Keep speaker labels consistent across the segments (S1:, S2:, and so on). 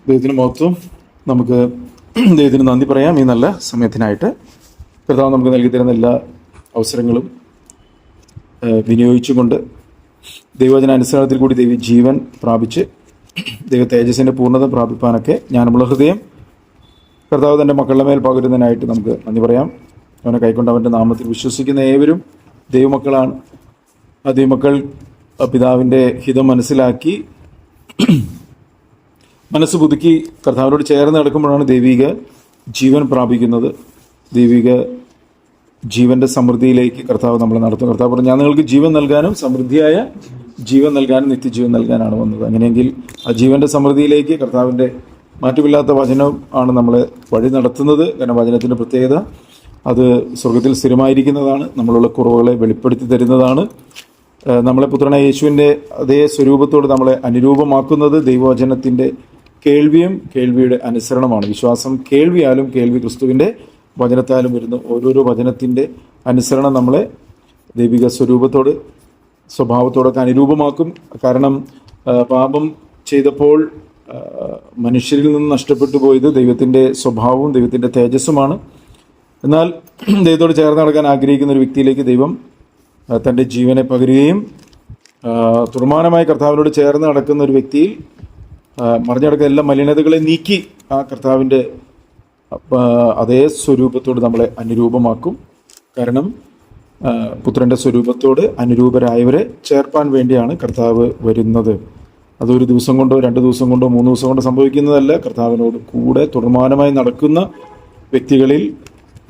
S1: ദൈവത്തിന് മഹത്വം. നമുക്ക് ദൈവത്തിന് നന്ദി പറയാം ഈ നല്ല സമയത്തിനായിട്ട്. കർത്താവ് നമുക്ക് നൽകി തരുന്ന എല്ലാ അവസരങ്ങളും വിനിയോഗിച്ചുകൊണ്ട് ദൈവവചന അനുസരണത്തിൽ കൂടി ദൈവ ജീവൻ പ്രാപിച്ച് ദൈവ തേജസ്സിൻ്റെ പൂർണ്ണത പ്രാപിപ്പാനൊക്കെ ജ്ഞാനമുള്ള ഹൃദയം കർത്താവ് തൻ്റെ മക്കളുടെ മേൽ പകരുന്നതിനായിട്ട് നമുക്ക് നന്ദി പറയാം. അവനെ കൈക്കൊണ്ട് അവൻ്റെ നാമത്തിൽ വിശ്വസിക്കുന്ന ഏവരും ദൈവമക്കളാണ്. ആ ദൈവമക്കൾ പിതാവിൻ്റെ ഹിതം മനസ്സിലാക്കി മനസ്സ് പുതുക്കി കർത്താവിനോട് ചേർന്ന് നടക്കുമ്പോഴാണ് ദൈവിക ജീവൻ പ്രാപിക്കുന്നത്. ദൈവിക ജീവൻ്റെ സമൃദ്ധിയിലേക്ക് കർത്താവ് നമ്മളെ നടത്തും. കർത്താവ് പറഞ്ഞു, ഞാൻ നിങ്ങൾക്ക് ജീവൻ നൽകാനും സമൃദ്ധിയായ ജീവൻ നൽകാനും നിത്യജീവൻ നൽകാനാണ് വന്നത്. അങ്ങനെയെങ്കിൽ ആ ജീവൻ്റെ സമൃദ്ധിയിലേക്ക് കർത്താവിൻ്റെ മാറ്റമില്ലാത്ത വചനം ആണ് നമ്മളെ വഴി നടത്തുന്നത്. കാരണം വചനത്തിൻ്റെ പ്രത്യേകത അത് സ്വർഗത്തിൽ സ്ഥിരമായിരിക്കുന്നതാണ്, നമ്മളുള്ള കുറവുകളെ വെളിപ്പെടുത്തി തരുന്നതാണ്. നമ്മളെ പുത്രനായ യേശുവിൻ്റെ അതേ സ്വരൂപത്തോട് നമ്മളെ അനുരൂപമാക്കുന്നത് ദൈവവചനത്തിൻ്റെ കേൾവിയും കേൾവിയുടെ അനുസരണമാണ്. വിശ്വാസം കേൾവിയാലും കേൾവി ക്രിസ്തുവിൻ്റെ വചനത്താലും വരുന്നു. ഓരോരോ വചനത്തിൻ്റെ അനുസരണം നമ്മളെ ദൈവിക സ്വരൂപത്തോട് സ്വഭാവത്തോടൊക്കെ അനുരൂപമാക്കും. കാരണം പാപം ചെയ്തപ്പോൾ മനുഷ്യരിൽ നിന്ന് നഷ്ടപ്പെട്ടു പോയത് ദൈവത്തിൻ്റെ സ്വഭാവവും ദൈവത്തിൻ്റെ തേജസ്സുമാണ്. എന്നാൽ ദൈവത്തോട് ചേർന്ന് നടക്കാൻ ആഗ്രഹിക്കുന്ന ഒരു വ്യക്തിയിലേക്ക് ദൈവം തൻ്റെ ജീവനെ പകരുകയും തുർമാനമായി കർത്താവിനോട് ചേർന്ന് നടക്കുന്ന ഒരു വ്യക്തിയിൽ മറിഞ്ഞടക്കുന്ന എല്ലാ മലിനതകളെ നീക്കി ആ കർത്താവിൻ്റെ അതേ സ്വരൂപത്തോട് നമ്മളെ അനുരൂപമാക്കും. കാരണം പുത്രൻ്റെ സ്വരൂപത്തോട് അനുരൂപരായവരെ ചേർപ്പാൻ വേണ്ടിയാണ് കർത്താവ് വരുന്നത്. അതൊരു ദിവസം കൊണ്ടോ 2 ദിവസം കൊണ്ടോ 3 ദിവസം കൊണ്ടോ സംഭവിക്കുന്നതല്ല. കർത്താവിനോട് കൂടെ തുടർമാനമായി നടക്കുന്ന വ്യക്തികളിൽ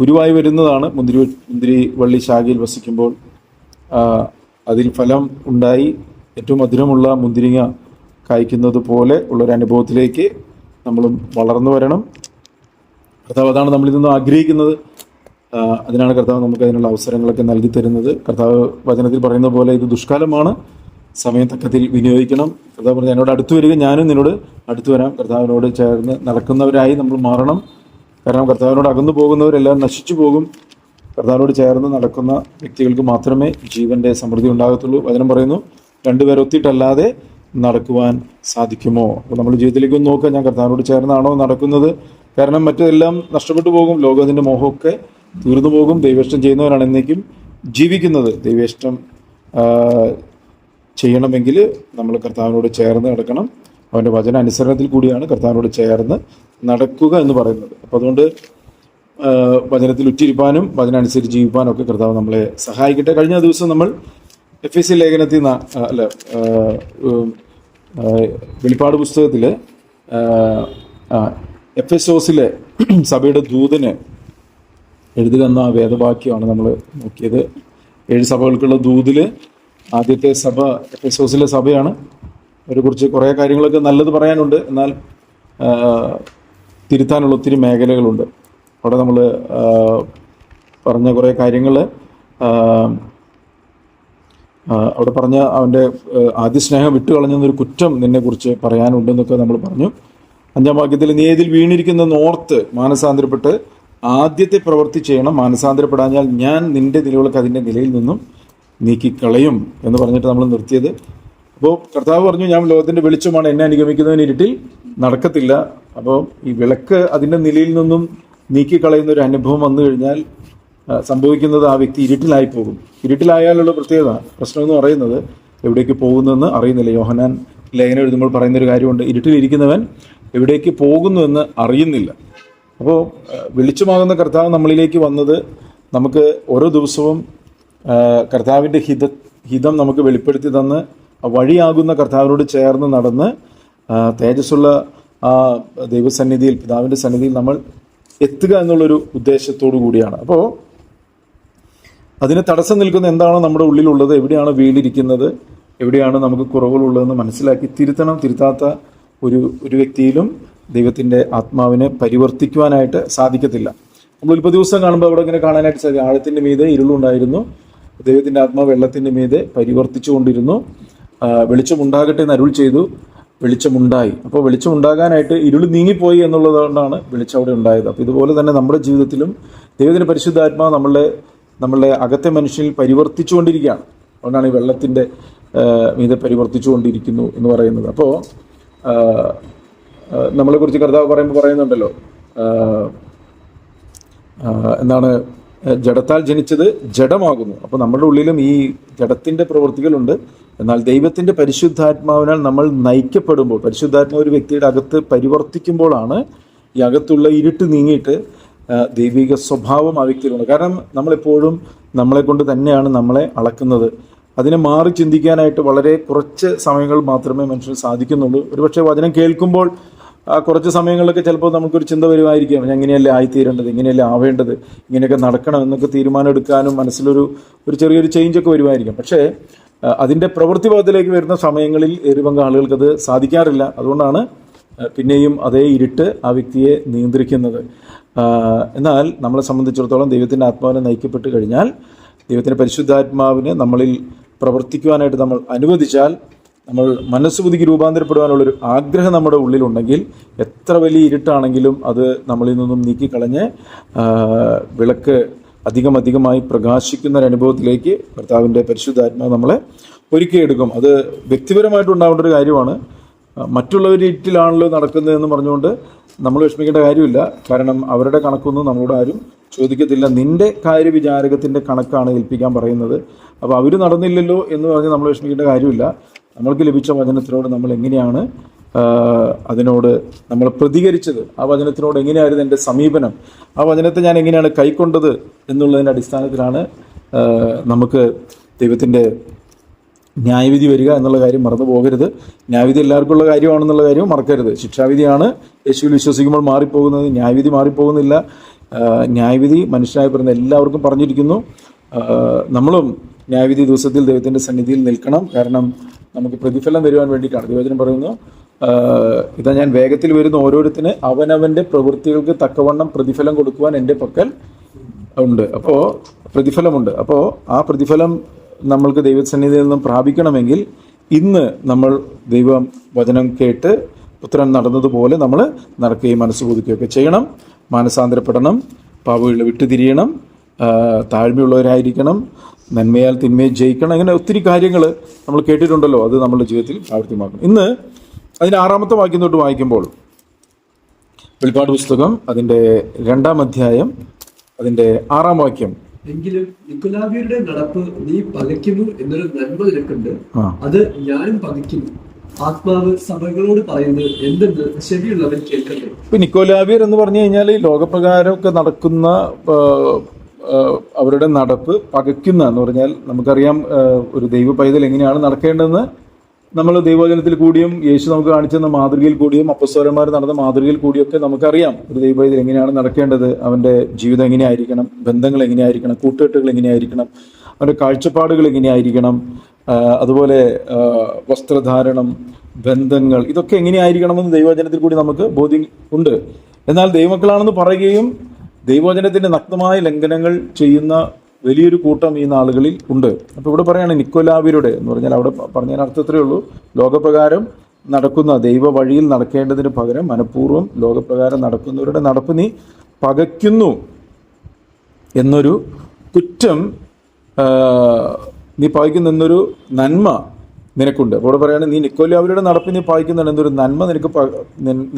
S1: ഗുരുവായി വരുന്നതാണ്. മുന്തിരി വള്ളി ശാഖയിൽ വസിക്കുമ്പോൾ അതിൽ ഫലം ഉണ്ടായി ഏറ്റവും മധുരമുള്ള മുന്തിരിങ്ങ കായ്ക്കുന്നത് പോലെ ഉള്ളൊരു അനുഭവത്തിലേക്ക് നമ്മളും വളർന്നു വരണം. കർത്താവ് അതാണ് നമ്മളിൽ നിന്നും ആഗ്രഹിക്കുന്നത്. അതിനാണ് കർത്താവ് നമുക്ക് അതിനുള്ള അവസരങ്ങളൊക്കെ നൽകി തരുന്നത്. കർത്താവ് വചനത്തിൽ പറയുന്ന പോലെ ഇത് ദുഷ്കാലമാണ്, സമയം തക്കത്തിൽ വിനിയോഗിക്കണം. കർത്താവ് പറഞ്ഞു, എന്നോട് അടുത്ത് വരിക, ഞാനും നിന്നോട് അടുത്ത് വരാം. കർത്താവിനോട് ചേർന്ന് നടക്കുന്നവരായി നമ്മൾ മാറണം. കാരണം കർത്താവിനോട് അകന്നു പോകുന്നവരെല്ലാം നശിച്ചു പോകും. കർത്താവിനോട് ചേർന്ന് നടക്കുന്ന വ്യക്തികൾക്ക് മാത്രമേ ജീവൻ്റെ സമൃദ്ധി ഉണ്ടാകത്തുള്ളൂ. വചനം പറയുന്നു, 2 പേർ ഒത്തിട്ടല്ലാതെ നടക്കുവാൻ സാധിക്കുമോ? അപ്പോൾ നമ്മൾ ജീവിതത്തിലേക്ക് ഒന്ന് നോക്കുക, ഞാൻ കർത്താവിനോട് ചേർന്നാണോ നടക്കുന്നത്? കാരണം മറ്റെല്ലാം നഷ്ടപ്പെട്ടു പോകും. ലോകത്തിൻ്റെ മോഹമൊക്കെ തീർന്നു പോകും. ദൈവേഷ്ടം ചെയ്യുന്നവരാണ് എന്നേക്കും ജീവിക്കുന്നത്. ദൈവേഷ്ടം ചെയ്യണമെങ്കിൽ നമ്മൾ കർത്താവിനോട് ചേർന്ന് നടക്കണം. അവൻ്റെ വചന അനുസരണത്തിൽ കൂടിയാണ് കർത്താവിനോട് ചേർന്ന് നടക്കുക എന്ന് പറയുന്നത്. അപ്പോൾ അതുകൊണ്ട് വചനത്തിൽ ഉറ്റിരിപ്പാനും വചനം അനുസരിച്ച് ജീവിപ്പാനും ഒക്കെ കർത്താവ് നമ്മളെ സഹായിക്കട്ടെ. കഴിഞ്ഞ ദിവസം നമ്മൾ എഫെസ്യ ലേഖനത്തിൽ വെളിപ്പാട് പുസ്തകത്തിൽ എഫെസോസിലെ സഭയുടെ ദൂതന് എഴുതുക എന്ന വേദവാക്യമാണ് നമ്മൾ നോക്കിയത്. 7 സഭകൾക്കുള്ള ദൂതിൽ ആദ്യത്തെ സഭ എഫെസോസിലെ സഭയാണ്. അവരെക്കുറിച്ച് കുറേ കാര്യങ്ങളൊക്കെ നല്ലത് പറയാനുണ്ട്, എന്നാൽ തിരുത്താനുള്ള ഒത്തിരി മേഖലകളുണ്ട്. അവിടെ നമ്മൾ പറഞ്ഞ കുറേ കാര്യങ്ങൾ അവിടെ പറഞ്ഞ അവൻ്റെ ആദ്യ സ്നേഹം വിട്ടുകളഞ്ഞെന്നൊരു കുറ്റം നിന്നെക്കുറിച്ച് പറയാനുണ്ടെന്നൊക്കെ നമ്മൾ പറഞ്ഞു. 5-ാം വാക്യത്തിൽ, നീ ഏതിൽ വീണിരിക്കുന്ന ഓർത്ത് മാനസാന്തരപ്പെട്ട് ആദ്യത്തെ പ്രവൃത്തി ചെയ്യണം. മാനസാന്തരപ്പെടാഞ്ഞാൽ ഞാൻ നിന്റെ നിലവിളക്ക് അതിൻ്റെ നിലയിൽ നിന്നും നീക്കിക്കളയും എന്ന് പറഞ്ഞിട്ട് നമ്മൾ നിർത്തിയത്. അപ്പോൾ കർത്താവ് പറഞ്ഞു, ഞാൻ ലോകത്തിൻ്റെ വെളിച്ചമാണ്, എന്നെ അനുഗമിക്കുന്നവന് ഇരുട്ടിൽ നടക്കത്തില്ല. അപ്പോൾ ഈ വിളക്ക് അതിൻ്റെ നിലയിൽ നിന്നും നീക്കിക്കളയുന്ന ഒരു അനുഭവം വന്നു കഴിഞ്ഞാൽ സംഭവിക്കുന്നത് ആ വ്യക്തി ഇരുട്ടിലായി പോകും. ഇരുട്ടിലായാലുള്ള പ്രശ്നമെന്ന് പറയുന്നത് എവിടേക്ക് പോകുന്നതെന്ന് അറിയുന്നില്ല. യോഹന്നാൻ ലേഖനം എഴുതുമ്പോൾ പറയുന്നൊരു കാര്യമുണ്ട്, ഇരുട്ടിലിരിക്കുന്നവൻ എവിടേക്ക് പോകുന്നുവെന്ന് അറിയുന്നില്ല. അപ്പോൾ വെളിച്ചമാകുന്ന കർത്താവ് നമ്മളിലേക്ക് വന്നത് നമുക്ക് ഓരോ ദിവസവും കർത്താവിൻ്റെ ഹിതം നമുക്ക് വെളിപ്പെടുത്തി തന്ന് വഴിയാകുന്ന കർത്താവിനോട് ചേർന്ന് നടന്ന് തേജസ്സുള്ള ആ ദൈവസന്നിധിയിൽ, പിതാവിൻ്റെ സന്നിധിയിൽ നമ്മൾ എത്തുക എന്നുള്ളൊരു ഉദ്ദേശത്തോടു കൂടിയാണ്. അപ്പോൾ അതിന് തടസ്സം നിൽക്കുന്ന എന്താണോ നമ്മുടെ ഉള്ളിലുള്ളത്, എവിടെയാണ് വീണിരിക്കുന്നത്, എവിടെയാണ് നമുക്ക് കുറവുകളുള്ളതെന്ന് മനസ്സിലാക്കി തിരുത്താത്ത ഒരു വ്യക്തിയിലും ദൈവത്തിൻ്റെ ആത്മാവിനെ പരിവർത്തിക്കുവാനായിട്ട് സാധിക്കത്തില്ല. നമ്മൾ 30 ദിവസം കാണുമ്പോൾ അവിടെ ഇങ്ങനെ കാണാനായിട്ട് സാധിക്കും, ആഴത്തിൻ്റെ മീതെ ഇരുളുണ്ടായിരുന്നു, ദൈവത്തിൻ്റെ ആത്മാവ് വെള്ളത്തിൻ്റെ മീതെ പരിവർത്തിച്ചു കൊണ്ടിരുന്നു. വെളിച്ചമുണ്ടാകട്ടെ എന്ന് അരുൾ ചെയ്തു, വെളിച്ചമുണ്ടായി. അപ്പോൾ വെളിച്ചമുണ്ടാകാനായിട്ട് ഇരുൾ നീങ്ങിപ്പോയി എന്നുള്ളതുകൊണ്ടാണ് വെളിച്ചം അവിടെ ഉണ്ടായത്. അപ്പോൾ ഇതുപോലെ തന്നെ നമ്മുടെ ജീവിതത്തിലും ദൈവത്തിൻ്റെ പരിശുദ്ധാത്മാവ് നമ്മളുടെ അകത്തെ മനുഷ്യനിൽ പരിവർത്തിച്ചു കൊണ്ടിരിക്കുകയാണ്. അതുകൊണ്ടാണ് ഈ വെള്ളത്തിൻ്റെ മീതെ പരിവർത്തിച്ചു കൊണ്ടിരിക്കുന്നു എന്ന് പറയുന്നത്. അപ്പോൾ നമ്മളെക്കുറിച്ച് കർത്താവ് പറയുന്നുണ്ടല്ലോ, എന്താണ്, ജഡത്താൽ ജനിച്ചത് ജഡമാകുന്നു. അപ്പോൾ നമ്മുടെ ഉള്ളിലും ഈ ജഡത്തിൻ്റെ പ്രവൃത്തികളുണ്ട്. എന്നാൽ ദൈവത്തിൻ്റെ പരിശുദ്ധാത്മാവിനാൽ നമ്മൾ നയിക്കപ്പെടുമ്പോൾ, പരിശുദ്ധാത്മാവ് ഒരു വ്യക്തിയുടെ അകത്ത് പരിവർത്തിക്കുമ്പോഴാണ് ഈ അകത്തുള്ള ഇരുട്ട് നീങ്ങിയിട്ട് ദൈവിക സ്വഭാവം ആ വ്യക്തിയിലുണ്ട്. കാരണം നമ്മളെപ്പോഴും നമ്മളെ കൊണ്ട് തന്നെയാണ് നമ്മളെ അളക്കുന്നത്. അതിനെ മാറി ചിന്തിക്കാനായിട്ട് വളരെ കുറച്ച് സമയങ്ങൾ മാത്രമേ മനുഷ്യന് സാധിക്കുന്നുള്ളൂ. ഒരുപക്ഷെ വചനം കേൾക്കുമ്പോൾ കുറച്ച് സമയങ്ങളിലൊക്കെ ചിലപ്പോൾ നമുക്കൊരു ചിന്ത വരുമായിരിക്കാം, ഞാൻ ഇങ്ങനെയല്ലേ ആയിത്തീരേണ്ടത്, ഇങ്ങനെയല്ലേ ആവേണ്ടത്, ഇങ്ങനെയൊക്കെ നടക്കണം എന്നൊക്കെ തീരുമാനം എടുക്കാനും മനസ്സിലൊരു ചെറിയൊരു ചേഞ്ചൊക്കെ വരുമായിരിക്കും. പക്ഷേ അതിൻ്റെ പ്രവൃത്തിഭാഗത്തിലേക്ക് വരുന്ന സമയങ്ങളിൽ ഏറിപങ്ക ആളുകൾക്കത് സാധിക്കാറില്ല. അതുകൊണ്ടാണ് പിന്നെയും അതേ ഇരുട്ട് ആ വ്യക്തിയെ നിയന്ത്രിക്കുന്നത്. എന്നാൽ നമ്മളെ സംബന്ധിച്ചിടത്തോളം ദൈവത്തിൻ്റെ ആത്മാവിനെ നയിക്കപ്പെട്ട് കഴിഞ്ഞാൽ, ദൈവത്തിൻ്റെ പരിശുദ്ധാത്മാവിനെ നമ്മളിൽ പ്രവർത്തിക്കുവാനായിട്ട് നമ്മൾ അനുവദിച്ചാൽ, നമ്മൾ മനസ്സുബുദ്ധിക്ക് രൂപാന്തരപ്പെടുവാനുള്ളൊരു ആഗ്രഹം നമ്മുടെ ഉള്ളിലുണ്ടെങ്കിൽ, എത്ര വലിയ ഇരുട്ടാണെങ്കിലും അത് നമ്മളിൽ നിന്നും നീക്കിക്കളഞ്ഞ് വിളക്ക് അധികമായി പ്രകാശിക്കുന്ന ഒരു അനുഭവത്തിലേക്ക് കർത്താവിൻ്റെ പരിശുദ്ധാത്മാവ് നമ്മളെ ഒരുക്കിയെടുക്കും. അത് വ്യക്തിപരമായിട്ടുണ്ടാവേണ്ട ഒരു കാര്യമാണ്. മറ്റുള്ളവർ ഇരുട്ടിലാണല്ലോ നടക്കുന്നതെന്ന് പറഞ്ഞുകൊണ്ട് നമ്മൾ വിഷമിക്കേണ്ട കാര്യമില്ല. കാരണം അവരുടെ കണക്കൊന്നും നമ്മളോട് ആരും ചോദിക്കത്തില്ല. നിന്റെ കാര്യവിചാരകത്തിൻ്റെ കണക്കാണ് ഏൽപ്പിക്കാൻ പറയുന്നത്. അപ്പോൾ അവർ നടന്നില്ലല്ലോ എന്ന് പറഞ്ഞ് നമ്മൾ വിഷമിക്കേണ്ട കാര്യമില്ല. നമ്മൾക്ക് ലഭിച്ച വചനത്തിനോട് നമ്മൾ എങ്ങനെയാണ് അതിനോട് നമ്മൾ പ്രതികരിച്ചത്, ആ വചനത്തിനോട് എങ്ങനെയായിരുന്നു എൻ്റെ സമീപനം, ആ വചനത്തെ ഞാൻ എങ്ങനെയാണ് കൈക്കൊണ്ടത് എന്നുള്ളതിൻ്റെ അടിസ്ഥാനത്തിലാണ് നമുക്ക് ദൈവത്തിൻ്റെ ന്യായവിധി വരിക എന്നുള്ള കാര്യം മറന്നു പോകരുത്. ന്യായവിധി എല്ലാവർക്കും ഉള്ള കാര്യമാണെന്നുള്ള കാര്യവും മറക്കരുത്. ശിക്ഷാവിധിയാണ് യേശുവിൽ വിശ്വസിക്കുമ്പോൾ മാറിപ്പോകുന്നത്, ന്യായവിധി മാറിപ്പോകുന്നില്ല. ന്യായവിധി മനുഷ്യനായി പറയുന്ന എല്ലാവർക്കും പറഞ്ഞിരിക്കുന്നു. നമ്മളും ന്യായവിധി ദിവസത്തിൽ ദൈവത്തിൻ്റെ സന്നിധിയിൽ നിൽക്കണം. കാരണം നമുക്ക് പ്രതിഫലം തരുവാൻ വേണ്ടിയിട്ടാണ്. ദൈവവചനം പറയുന്നു, ഇതാ ഞാൻ വേഗത്തിൽ വരുന്ന ഓരോരുത്തന് അവനവൻ്റെ പ്രവൃത്തികൾക്ക് തക്കവണ്ണം പ്രതിഫലം കൊടുക്കുവാൻ എൻ്റെ പക്കൽ ഉണ്ട്. അപ്പോൾ പ്രതിഫലമുണ്ട്. അപ്പോൾ ആ പ്രതിഫലം നമ്മൾക്ക് ദൈവസന്നിധിയിൽ നിന്നും പ്രാപിക്കണമെങ്കിൽ ഇന്ന് നമ്മൾ ദൈവം വചനം കേട്ട് പുത്രൻ നടന്നതുപോലെ നമ്മൾ നടക്കുകയും മനസ്സ് പുതുക്കുകയൊക്കെ ചെയ്യണം. മാനസാന്തരപ്പെടണം, പാപങ്ങൾ വിട്ടുതിരിയണം, താഴ്മയുള്ളവരായിരിക്കണം, നന്മയാൽ തിന്മയെ ജയിക്കണം. അങ്ങനെ ഒത്തിരി കാര്യങ്ങൾ നമ്മൾ കേട്ടിട്ടുണ്ടല്ലോ, അത് നമ്മുടെ ജീവിതത്തിൽ പ്രാവർത്തികമാക്കണം. ഇന്ന് അതിൻ്റെ 6-ാമത്തെ വാക്യം തൊട്ട് വായിക്കുമ്പോൾ, വെളിപ്പാട് പുസ്തകം അതിൻ്റെ 2-ാം അധ്യായം അതിൻ്റെ 6-ാം വാക്യം,
S2: എങ്കിലും നിക്കോലാവ്യരുടെ നടപ്പ് നീ പകയ്ക്കുന്നു എന്നൊരു നന്മ നിനക്കുണ്ട്, അത് ഞാനും പകയ്ക്കുന്നു. ആത്മാവ് സഭകളോട് പറയുന്നത് എന്തെന്ന് ശരിയുള്ളവൻ കേൾക്കട്ടെ.
S1: ഇപ്പൊ നിക്കോലാവ്യർ എന്ന് പറഞ്ഞു കഴിഞ്ഞാൽ ഈ ലോകപ്രകാരമൊക്കെ നടക്കുന്ന അവരുടെ നടപ്പ് പകയ്ക്കുന്ന എന്ന് പറഞ്ഞാൽ, നമുക്കറിയാം ഒരു ദൈവ പൈതൽ എങ്ങനെയാണ് നടക്കേണ്ടതെന്ന്. നമ്മൾ ദൈവവചനത്തിൽ കൂടിയും യേശു നമുക്ക് കാണിച്ചെന്ന മാതൃകയിൽ കൂടിയും അപ്പസ്തലന്മാർ നടന്ന മാതൃകയിൽ കൂടിയൊക്കെ നമുക്കറിയാം ഒരു ദൈവ പൈതൽ എങ്ങനെയാണ് നടക്കേണ്ടത്, അവൻ്റെ ജീവിതം എങ്ങനെയായിരിക്കണം, ബന്ധങ്ങൾ എങ്ങനെയായിരിക്കണം, കൂട്ടുകെട്ടുകൾ എങ്ങനെയായിരിക്കണം, അവൻ്റെ കാഴ്ചപ്പാടുകൾ എങ്ങനെയായിരിക്കണം, അതുപോലെ വസ്ത്രധാരണം, ബന്ധങ്ങൾ, ഇതൊക്കെ എങ്ങനെയായിരിക്കണമെന്ന് ദൈവവചനത്തിൽ കൂടി നമുക്ക് ബോധ്യം ഉണ്ട്. എന്നാൽ ദൈവമക്കളാണെന്ന് പറയുകയും ദൈവവചനത്തിൻ്റെ നഗ്നമായ ലംഘനങ്ങൾ ചെയ്യുന്ന വലിയൊരു കൂട്ടം ഈ നാളുകളിൽ ഉണ്ട്. അപ്പോൾ ഇവിടെ പറയുകയാണ് നിക്കോലാവ്യരുടെ എന്ന് പറഞ്ഞാൽ, അവിടെ പറഞ്ഞതിന് അർത്ഥത്രേ ഉള്ളൂ, ലോകപ്രകാരം നടക്കുന്ന ദൈവ വഴിയിൽ നടക്കേണ്ടതിന് പകരം മനഃപൂർവ്വം ലോകപ്രകാരം നടക്കുന്നവരുടെ നടപ്പ് നീ പകയ്ക്കുന്നു എന്നൊരു കുറ്റം, നീ പകയ്ക്കുന്നു എന്നൊരു നന്മ നിനക്കുണ്ട്. അപ്പോൾ ഇവിടെ പറയുകയാണ്, നീ നിക്കോലാവ്യരുടെ നടപ്പ് നീ പകയ്ക്കുന്നുണ്ട് എന്നൊരു നന്മ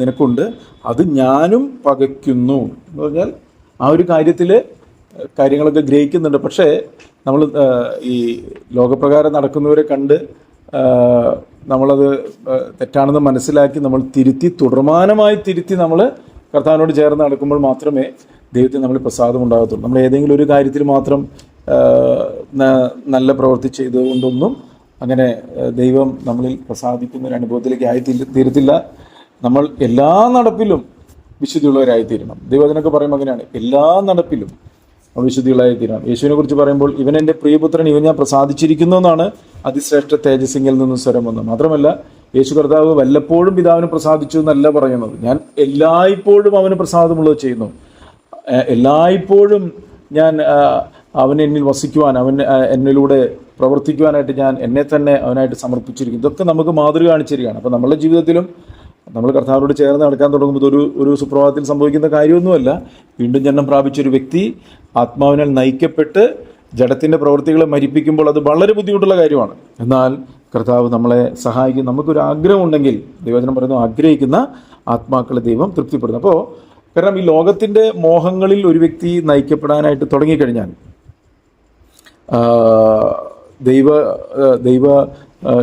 S1: നിനക്കുണ്ട്, അത് ഞാനും പകയ്ക്കുന്നു എന്ന് പറഞ്ഞാൽ ആ ഒരു കാര്യത്തിൽ കാര്യങ്ങളൊക്കെ ഗ്രഹിക്കുന്നുണ്ട്. പക്ഷേ നമ്മൾ ഈ ലോകപ്രകാരം നടക്കുന്നവരെ കണ്ട് നമ്മളത് തെറ്റാണെന്ന് മനസ്സിലാക്കി നമ്മൾ തുടർമാനമായി തിരുത്തി നമ്മൾ കർത്താവിനോട് ചേർന്ന് നടക്കുമ്പോൾ മാത്രമേ ദൈവത്തിന് നമ്മൾ പ്രസാദം ഉണ്ടാകത്തുള്ളൂ. നമ്മൾ ഏതെങ്കിലും ഒരു കാര്യത്തിൽ മാത്രം നല്ല പ്രവൃത്തി ചെയ്തുകൊണ്ടൊന്നും അങ്ങനെ ദൈവം നമ്മളിൽ പ്രസാദിക്കുന്ന ഒരു അനുഭവത്തിലേക്ക് തീരത്തില്ല. നമ്മൾ എല്ലാ നടപ്പിലും വിശുദ്ധിയുള്ളവരായിത്തീരണം. ദൈവത്തിനൊക്കെ പറയുമ്പോൾ അങ്ങനെയാണ്, എല്ലാ നടപ്പിലും വിശുദ്ധികളായിത്തീരണം. യേശുവിനെ കുറിച്ച് പറയുമ്പോൾ, ഇവൻ എൻ്റെ പ്രിയപുത്രൻ, ഇവൻ ഞാൻ പ്രസാദിച്ചിരിക്കുന്നു എന്നാണ് അതിശ്രേഷ്ഠ തേജസ്സിങ്കിൽ നിന്ന് സ്വരം വന്നത്. മാത്രമല്ല യേശു കർത്താവ് വല്ലപ്പോഴും പിതാവിന് പ്രസാദിച്ചു എന്നല്ല പറയുന്നത്, ഞാൻ എല്ലായ്പ്പോഴും അവന് പ്രസാദമുള്ളത് ചെയ്യുന്നു, എല്ലായ്പ്പോഴും ഞാൻ അവൻ എന്നിൽ വസിക്കുവാൻ, അവൻ എന്നിലൂടെ പ്രവർത്തിക്കുവാനായിട്ട് ഞാൻ എന്നെ തന്നെ അവനായിട്ട് സമർപ്പിച്ചിരിക്കുന്നു. ഇതൊക്കെ നമുക്ക് മാതൃക കാണിച്ചിരിക്കുകയാണ്. അപ്പോൾ നമ്മളുടെ ജീവിതത്തിലും നമ്മൾ കർത്താവിനോട് ചേർന്ന് നടക്കാൻ തുടങ്ങുമ്പോൾ ഒരു സുപ്രഭാതത്തിൽ സംഭവിക്കുന്ന കാര്യമൊന്നുമല്ല. വീണ്ടും ജന്മം പ്രാപിച്ചൊരു വ്യക്തി ആത്മാവിനാൽ നയിക്കപ്പെട്ട് ജഡത്തിൻ്റെ പ്രവൃത്തികളെ മരിപ്പിക്കുമ്പോൾ അത് വളരെ ബുദ്ധിമുട്ടുള്ള കാര്യമാണ്. എന്നാൽ കർത്താവ് നമ്മളെ സഹായിക്കും. നമുക്കൊരു ആഗ്രഹം ഉണ്ടെങ്കിൽ, ദൈവവചനം പറയുന്നു, ആഗ്രഹിക്കുന്ന ആത്മാക്കളെ ദൈവം തൃപ്തിപ്പെടുന്നു. അപ്പോൾ കാരണം ഈ ലോകത്തിൻ്റെ മോഹങ്ങളിൽ ഒരു വ്യക്തി നയിക്കപ്പെടാനായിട്ട് തുടങ്ങിക്കഴിഞ്ഞാൽ ദൈവ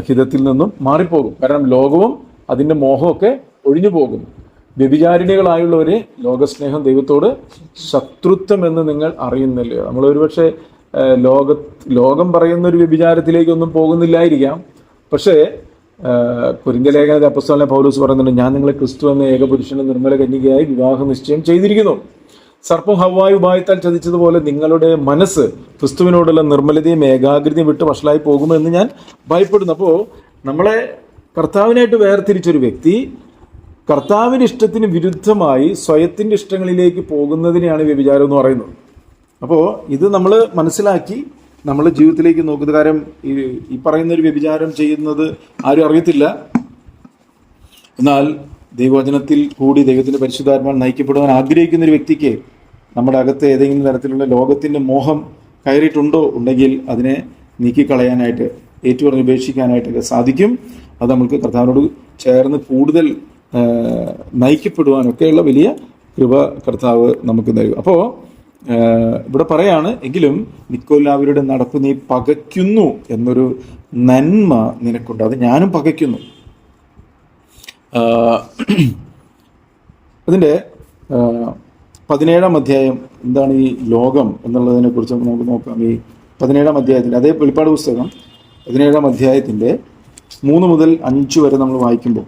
S1: ഹിതത്തിൽ നിന്നും മാറിപ്പോകും. കാരണം ലോകവും അതിൻ്റെ മോഹമൊക്കെ ഒഴിഞ്ഞു പോകും. വ്യഭിചാരിണികളായുള്ളവരെ ലോകസ്നേഹം ദൈവത്തോട് ശത്രുത്വം എന്ന് നിങ്ങൾ അറിയുന്നില്ല. നമ്മൾ ഒരുപക്ഷെ ലോകം പറയുന്ന ഒരു വ്യഭിചാരത്തിലേക്കൊന്നും പോകുന്നില്ലായിരിക്കാം. പക്ഷേ കൊരിന്ത്യ ലേഖനത്തിൽ അപ്പോസ്തലനായ പൗലോസ് പറയുന്നുണ്ട്, ഞാൻ നിങ്ങളെ ക്രിസ്തു എന്ന ഏകപുരുഷനും നിർമ്മല കന്യകയായി വിവാഹ നിശ്ചയം ചെയ്തിരിക്കുന്നു. സർപ്പം ഹവ്വായ ഉപായത്താൽ ചതിച്ചതുപോലെ നിങ്ങളുടെ മനസ്സ് ക്രിസ്തുവിനോടുള്ള നിർമ്മലതയും ഏകാഗ്രതയും വിട്ട് വഷളായി പോകുമെന്ന് ഞാൻ ഭയപ്പെടുന്നു. അപ്പോൾ നമ്മളെ കർത്താവിനായിട്ട് വേർതിരിച്ചൊരു വ്യക്തി കർത്താവിൻ്റെ ഇഷ്ടത്തിന് വിരുദ്ധമായി സ്വയത്തിൻ്റെ ഇഷ്ടങ്ങളിലേക്ക് പോകുന്നതിനെയാണ് വ്യഭിചാരം എന്ന് പറയുന്നത്. അപ്പോൾ ഇത് നമ്മൾ മനസ്സിലാക്കി നമ്മൾ ജീവിതത്തിലേക്ക് നോക്കുന്നത്. കാര്യം ഈ പറയുന്നൊരു വ്യഭിചാരം ചെയ്യുന്നത് ആരും അറിയത്തില്ല. എന്നാൽ ദൈവവചനത്തിൽ കൂടി ദൈവത്തിൻ്റെ പരിശുദ്ധാത്മാവിൽ നയിക്കപ്പെടുവാൻ ആഗ്രഹിക്കുന്ന ഒരു വ്യക്തിക്ക് നമ്മുടെ അകത്ത് ഏതെങ്കിലും തരത്തിലുള്ള ലോകത്തിൻ്റെ മോഹം കയറിയിട്ടുണ്ടോ ഉണ്ടെങ്കിൽ അതിനെ നീക്കിക്കളയാനായിട്ട് ഏറ്റുപറഞ്ഞ് ഉപേക്ഷിക്കാനായിട്ടൊക്കെ സാധിക്കും. അത് നമുക്ക് കർത്താവിനോട് ചേർന്ന് കൂടുതൽ നയിക്കപ്പെടുവാനൊക്കെയുള്ള വലിയ കൃപ കർത്താവ് നമുക്ക് നൽകും. അപ്പോൾ ഇവിടെ പറയാണ്, എങ്കിലും നിക്കോലാവരുടെ നടപ്പ് നീ പകയ്ക്കുന്നു എന്നൊരു നന്മ നിനക്കുണ്ട്, അത് ഞാനും പകയ്ക്കുന്നു. അതിൻ്റെ 17-ാം അധ്യായം എന്താണ് ഈ ലോകം എന്നുള്ളതിനെ കുറിച്ച് നമുക്ക് നോക്കാം. ഈ 17-ാം അധ്യായത്തിൻ്റെ അതേ വെളിപ്പാട് പുസ്തകം 17-ാം അധ്യായത്തിൻ്റെ 3 മുതൽ 5 വരെ നമ്മൾ വായിക്കുമ്പോൾ,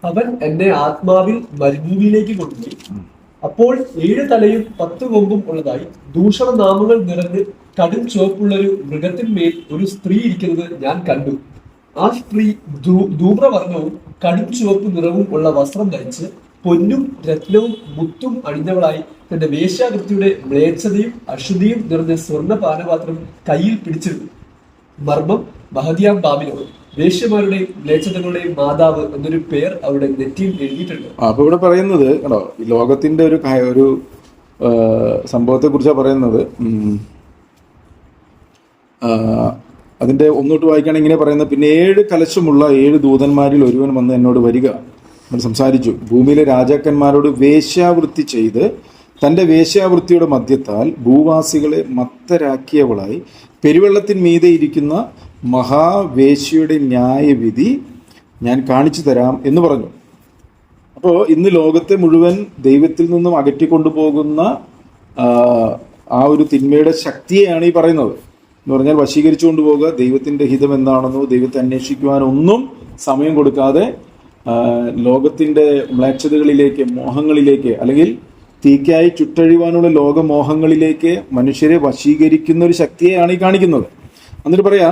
S2: അവൻ എന്നെ ആത്മാവിൽ മരുഭൂമിയിലേക്ക് കൊണ്ടുപോയി. അപ്പോൾ 7 തലയും 10 കൊമ്പും ഉള്ളതായി ദൂഷണനാമങ്ങൾ നിറഞ്ഞ് കടും ചുവപ്പുള്ളൊരു മൃഗത്തിന്മേൽ ഒരു സ്ത്രീ ഇരിക്കുന്നത് ഞാൻ കണ്ടു. ആ സ്ത്രീ ധൂമ്രവർണ്ണവും കടും ചുവപ്പ് നിറവും ഉള്ള വസ്ത്രം ധരിച്ച് പൊന്നും രത്നവും മുത്തും അണിഞ്ഞവളായി തന്റെ വേശ്യാവൃത്തിയുടെ മ്ലേച്ഛതയും അശുദ്ധിയും നിറഞ്ഞ സ്വർണ്ണ പാനപാത്രം കയ്യിൽ പിടിച്ചിരുന്നു. മർമ്മം മഹദിയാം ബാബിലോൺ, വേശ്യമാരുടെയും മ്ലേച്ഛതകളുടെയും മാതാവ് എന്നൊരു പേർ അവരുടെ നെറ്റിയിൽ എഴുതിയിട്ടുണ്ട്.
S1: അപ്പൊ ഇവിടെ പറയുന്നത് കേട്ടോ, ഈ ലോകത്തിന്റെ ഒരു സംഭവത്തെ കുറിച്ചാണ് പറയുന്നത്. അതിന്റെ ഒന്നോട്ട് വായിക്കുകയാണെങ്കിൽ ഇങ്ങനെ പറയുന്നത്, പിന്നെ 7 കലശമുള്ള 7 ദൂതന്മാരിൽ ഒരുവൻ വന്ന് എന്നോട് വരിക നമ്മൾ സംസാരിച്ചു. ഭൂമിയിലെ രാജാക്കന്മാരോട് വേശ്യാവൃത്തി ചെയ്ത് തന്റെ വേശ്യാവൃത്തിയുടെ മദ്യത്താൽ ഭൂവാസികളെ മത്തരാക്കിയവളായി പെരുവെള്ളത്തിന്മീതെ ഇരിക്കുന്ന മഹാവേശ്യയുടെ ന്യായവിധി ഞാൻ കാണിച്ചു തരാം എന്ന് പറഞ്ഞു. അപ്പോൾ ഇന്ന് ലോകത്തെ മുഴുവൻ ദൈവത്തിൽ നിന്നും അകറ്റിക്കൊണ്ടുപോകുന്ന ആ ഒരു തിന്മയുടെ ശക്തിയെയാണ് ഈ പറയുന്നത്. എന്ന് പറഞ്ഞാൽ വശീകരിച്ചു കൊണ്ടുപോകുക, ദൈവത്തിൻ്റെ ഹിതം എന്താണെന്നോ ദൈവത്തെ അന്വേഷിക്കുവാനൊന്നും സമയം കൊടുക്കാതെ ലോകത്തിൻ്റെ മ്ലേച്ഛതകളിലേക്ക്, മോഹങ്ങളിലേക്ക്, അല്ലെങ്കിൽ തീക്കായി ചുട്ടഴിവാനുള്ള ലോകമോഹങ്ങളിലേക്ക് മനുഷ്യരെ വശീകരിക്കുന്ന ഒരു ശക്തിയെയാണ് ഈ കാണിക്കുന്നത്. എന്നിട്ട് പറയാ,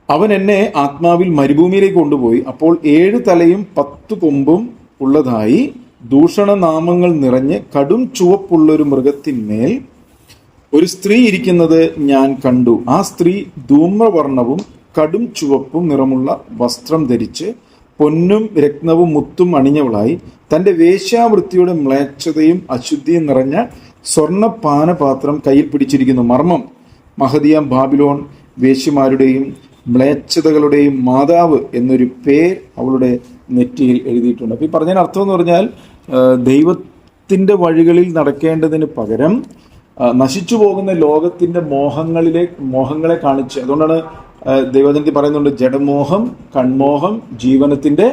S1: അവൻ എന്നെ ആത്മാവിൽ മരുഭൂമിയിലേക്ക് കൊണ്ടുപോയി. അപ്പോൾ 7 തലയും 10 കൊമ്പും ഉള്ളതായി ദൂഷണനാമങ്ങൾ നിറഞ്ഞ് കടും ചുവപ്പുള്ളൊരു മൃഗത്തിന്മേൽ ഒരു സ്ത്രീ ഇരിക്കുന്നത് ഞാൻ കണ്ടു. ആ സ്ത്രീ ധൂമ്രവർണ്ണവും കടും ചുവപ്പും നിറമുള്ള വസ്ത്രം ധരിച്ച് പൊന്നും രത്നവും മുത്തും അണിഞ്ഞവളായി തന്റെ വേശ്യാവൃത്തിയുടെ മ്ലേച്ഛതയും അശുദ്ധിയും നിറഞ്ഞ സ്വർണ്ണ പാനപാത്രം കയ്യിൽ പിടിച്ചിരിക്കുന്നു. മർമ്മം മഹദിയാം ബാബിലോൺ, വേശ്യമാരുടെയും മ്ലേച്ഛതകളുടെയും മാതാവ് എന്നൊരു പേർ അവളുടെ നെറ്റിയിൽ എഴുതിയിട്ടുണ്ട്. അപ്പോൾ ഈ പറഞ്ഞതിന് അർത്ഥം എന്ന് പറഞ്ഞാൽ, ദൈവത്തിൻ്റെ വഴികളിൽ നടക്കേണ്ടതിന് പകരം നശിച്ചു പോകുന്ന ലോകത്തിൻ്റെ മോഹങ്ങളെ കാണിച്ച്, അതുകൊണ്ടാണ് ദൈവജനത്തിൽ പറയുന്നുണ്ട്, ജഡമോഹം, കൺമോഹം, ജീവനത്തിൻ്റെ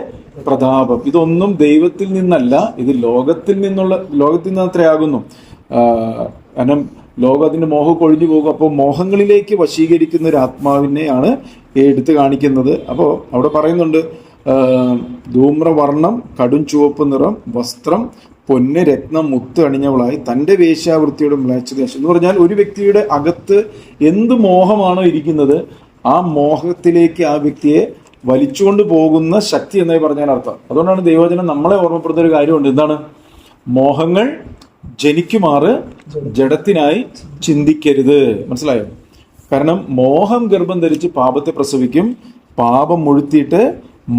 S1: പ്രതാപം. ഇതൊന്നും ദൈവത്തിൽ നിന്നല്ല, ഇത് ലോകത്തിൽ നിന്ന് അത്രയാകുന്നു. കാരണം ലോകം അതിൻ്റെ മോഹമൊക്കെ ഒഴിഞ്ഞു പോകും. അപ്പോൾ മോഹങ്ങളിലേക്ക് വശീകരിക്കുന്ന ഒരു ആത്മാവിനെയാണ് എടുത്ത് കാണിക്കുന്നത്. അപ്പോൾ അവിടെ പറയുന്നുണ്ട്, ധൂമ്രവർണ്ണം, കടും ചുവപ്പ് നിറം വസ്ത്രം, പൊന്ന് രത്നം മുത്ത് അണിഞ്ഞവളായി തൻ്റെ വേശ്യാവൃത്തിയുടെ മ്ലേച്ഛത. എന്ന് പറഞ്ഞാൽ ഒരു വ്യക്തിയുടെ അകത്ത് എന്ത് മോഹമാണോ ഇരിക്കുന്നത്, ആ മോഹത്തിലേക്ക് ആ വ്യക്തിയെ വലിച്ചുകൊണ്ട് പോകുന്ന ശക്തി എന്നായി പറഞ്ഞാൽ അർത്ഥം. അതുകൊണ്ടാണ് ദൈവവചനം നമ്മളെ ഓർമ്മപ്പെടുന്ന ഒരു കാര്യമുണ്ട്. എന്താണ്? മോഹങ്ങൾ ജനിക്കുമാറ് ജഡത്തിനായി ചിന്തിക്കരുത്. മനസ്സിലായോ? കാരണം മോഹം ഗർഭം ധരിച്ച് പാപത്തെ പ്രസവിക്കും, പാപം മുഴുത്തിയിട്ട്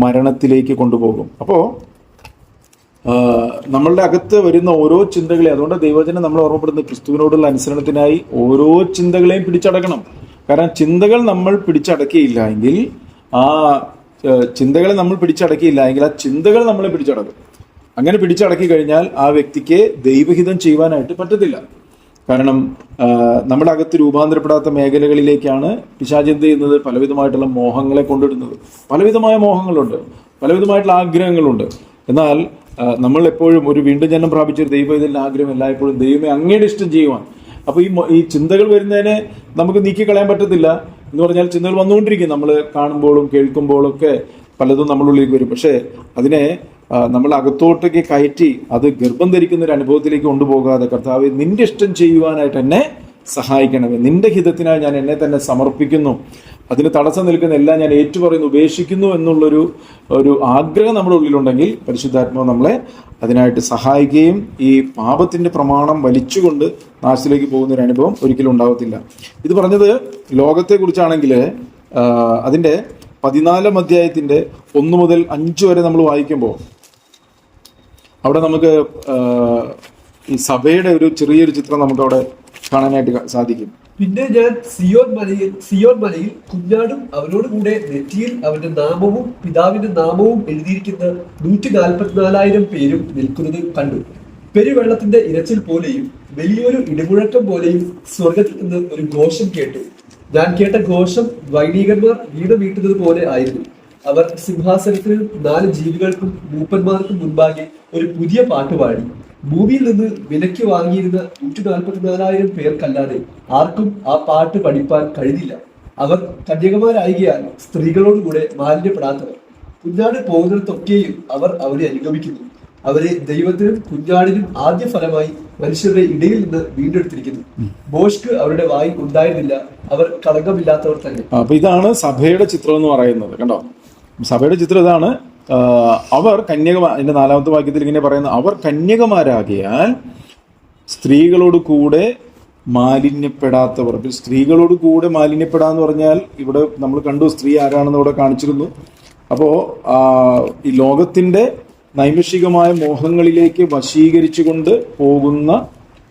S1: മരണത്തിലേക്ക് കൊണ്ടുപോകും. അപ്പോൾ നമ്മളുടെ അകത്ത് വരുന്ന ഓരോ ചിന്തകളെ, അതുകൊണ്ട് ദൈവവചനം നമ്മൾ ഓർമ്മപ്പെടുന്ന ക്രിസ്തുവിനോടുള്ള അനുസരണത്തിനായി ഓരോ ചിന്തകളെയും പിടിച്ചടക്കണം. കാരണം ചിന്തകൾ നമ്മൾ പിടിച്ചടക്കിയില്ല എങ്കിൽ ആ ചിന്തകളെ നമ്മൾ പിടിച്ചടക്കിയില്ല എങ്കിൽ ആ ചിന്തകൾ നമ്മളെ പിടിച്ചടക്കും. അങ്ങനെ പിടിച്ചടക്കി കഴിഞ്ഞാൽ ആ വ്യക്തിക്ക് ദൈവഹിതം ചെയ്യുവാനായിട്ട് പറ്റത്തില്ല. കാരണം നമ്മുടെ അകത്ത് രൂപാന്തരപ്പെടാത്ത മേഖലകളിലേക്കാണ് പിശാച് എന്ത് ചെയ്യുന്നത്? പലവിധമായിട്ടുള്ള മോഹങ്ങളെ കൊണ്ടിടുന്നത്. പലവിധമായ മോഹങ്ങളുണ്ട്, പലവിധമായിട്ടുള്ള ആഗ്രഹങ്ങളുണ്ട്. എന്നാൽ നമ്മൾ എപ്പോഴും ഒരു വീണ്ടും ജന്മം പ്രാപിച്ച ഒരു ദൈവം ഇതിൻ്റെ ആഗ്രഹം എല്ലായ്പ്പോഴും ദൈവമേ അങ്ങയുടെ ഇഷ്ടം ചെയ്യുവാൻ. അപ്പോൾ ഈ ചിന്തകൾ വരുന്നതിനെ നമുക്ക് നീക്കിക്കളയാൻ പറ്റത്തില്ല. എന്ന് പറഞ്ഞാൽ ചിന്തകൾ വന്നുകൊണ്ടിരിക്കും. നമ്മൾ കാണുമ്പോഴും കേൾക്കുമ്പോഴും ഒക്കെ പലതും നമ്മളുള്ളിലേക്ക് വരും. പക്ഷേ അതിനെ നമ്മൾ അകത്തോട്ടേക്ക് കയറ്റി അത് ഗർഭം ധരിക്കുന്ന ഒരു അനുഭവത്തിലേക്ക് കൊണ്ടുപോകാതെ, കർത്താവേ നിന്റെ ഇഷ്ടം ചെയ്യുവാനായിട്ട് എന്നെ സഹായിക്കണമേ, നിന്റെ ഹിതത്തിനായി ഞാൻ എന്നെ തന്നെ സമർപ്പിക്കുന്നു, അതിന് തടസ്സം നിൽക്കുന്ന എല്ലാം ഞാൻ ഏറ്റുപറയുന്നു, ഉപേക്ഷിക്കുന്നു ഒരു ആഗ്രഹം നമ്മുടെ ഉള്ളിലുണ്ടെങ്കിൽ പരിശുദ്ധാത്മാവ് നമ്മളെ അതിനായിട്ട് സഹായിക്കുകയും ഈ പാപത്തിന്റെ പ്രമാണം വലിച്ചുകൊണ്ട് നാശത്തിലേക്ക് പോകുന്ന ഒരു അനുഭവം ഒരിക്കലും ഉണ്ടാകത്തില്ല. ഇത് പറഞ്ഞത് ലോകത്തെക്കുറിച്ചാണെങ്കിൽ അതിൻ്റെ 14 അധ്യായത്തിൻ്റെ 1 മുതൽ 5 വരെ നമ്മൾ വായിക്കുമ്പോൾ അവിടെ നമുക്ക് ഈ സഭയുടെ ഒരു ചെറിയൊരു ചിത്രം നമുക്ക് അവിടെ കാണാനായിട്ട് സാധിക്കും.
S2: പിന്നെ ഞാൻ സിയോൻ മലയിൽ കുഞ്ഞാടും അവനോട് കൂടെ നെറ്റിയിൽ അവന്റെ നാമവും പിതാവിന്റെ നാമവും എഴുതിയിരിക്കുന്ന 144,000 പേരും നിൽക്കുന്നത് കണ്ടു. പെരുവെള്ളത്തിന്റെ ഇരച്ചിൽ പോലെയും വലിയൊരു ഇടിമുഴക്കം പോലെയും സ്വർഗത്തിൽ നിന്ന് ഒരു ഘോഷം കേട്ടു. ഞാൻ കേട്ട ഘോഷം വൈദികന്മാർ വീട് വീട്ടുന്നത് പോലെ ആയിരുന്നു. അവർ സിംഹാസനത്തിനും 4 ജീവികൾക്കും മൂപ്പന്മാർക്കും മുൻപാകെ ഒരു പുതിയ പാട്ട് പാടി. ഭൂമിയിൽ നിന്ന് വിലയ്ക്ക് വാങ്ങിയിരുന്ന 144,000 പേർക്കല്ലാതെ ആർക്കും ആ പാട്ട് പഠിപ്പാൻ കഴിഞ്ഞില്ല. അവർ കന്യകമാരായികയാൽ സ്ത്രീകളോടുകൂടെ മാലിന്യപ്പെടാത്തവർ. കുഞ്ഞാട് പോകുന്നിടത്തൊക്കെയും അവർ അവരെ അനുഗമിക്കുന്നു. അവരെ ദൈവത്തിനും കുഞ്ഞാടിനും ആദ്യ ഫലമായി മനുഷ്യരുടെ ഇടയിൽ നിന്ന് വീണ്ടെടുത്തിരിക്കുന്നു. ബോഷ്ക്ക് അവരുടെ വായിൽ ഉണ്ടായിരുന്നില്ല, അവർ കളങ്കമില്ലാത്തവർ തന്നെ.
S1: അപ്പൊ ഇതാണ് സഭയുടെ ചിത്രം എന്ന് പറയുന്നത്. കണ്ടോ, സഭയുടെ ചിത്രം ഇതാണ്. അവർ അതിന്റെ 4-ാമത്തെ വാക്യത്തിൽ ഇങ്ങനെ പറയുന്നത്, അവർ കന്യകമാരാകിയാൽ സ്ത്രീകളോട് കൂടെ മാലിന്യപ്പെടാത്തവർ. സ്ത്രീകളോട് കൂടെ മാലിന്യപ്പെടാന്ന് പറഞ്ഞാൽ ഇവിടെ നമ്മൾ കണ്ടു സ്ത്രീ ആരാണെന്ന് ഇവിടെ കാണിച്ചിരുന്നു. അപ്പോ ഈ ലോകത്തിന്റെ നൈമിഷികമായ മോഹങ്ങളിലേക്ക് വശീകരിച്ചുകൊണ്ട് പോകുന്ന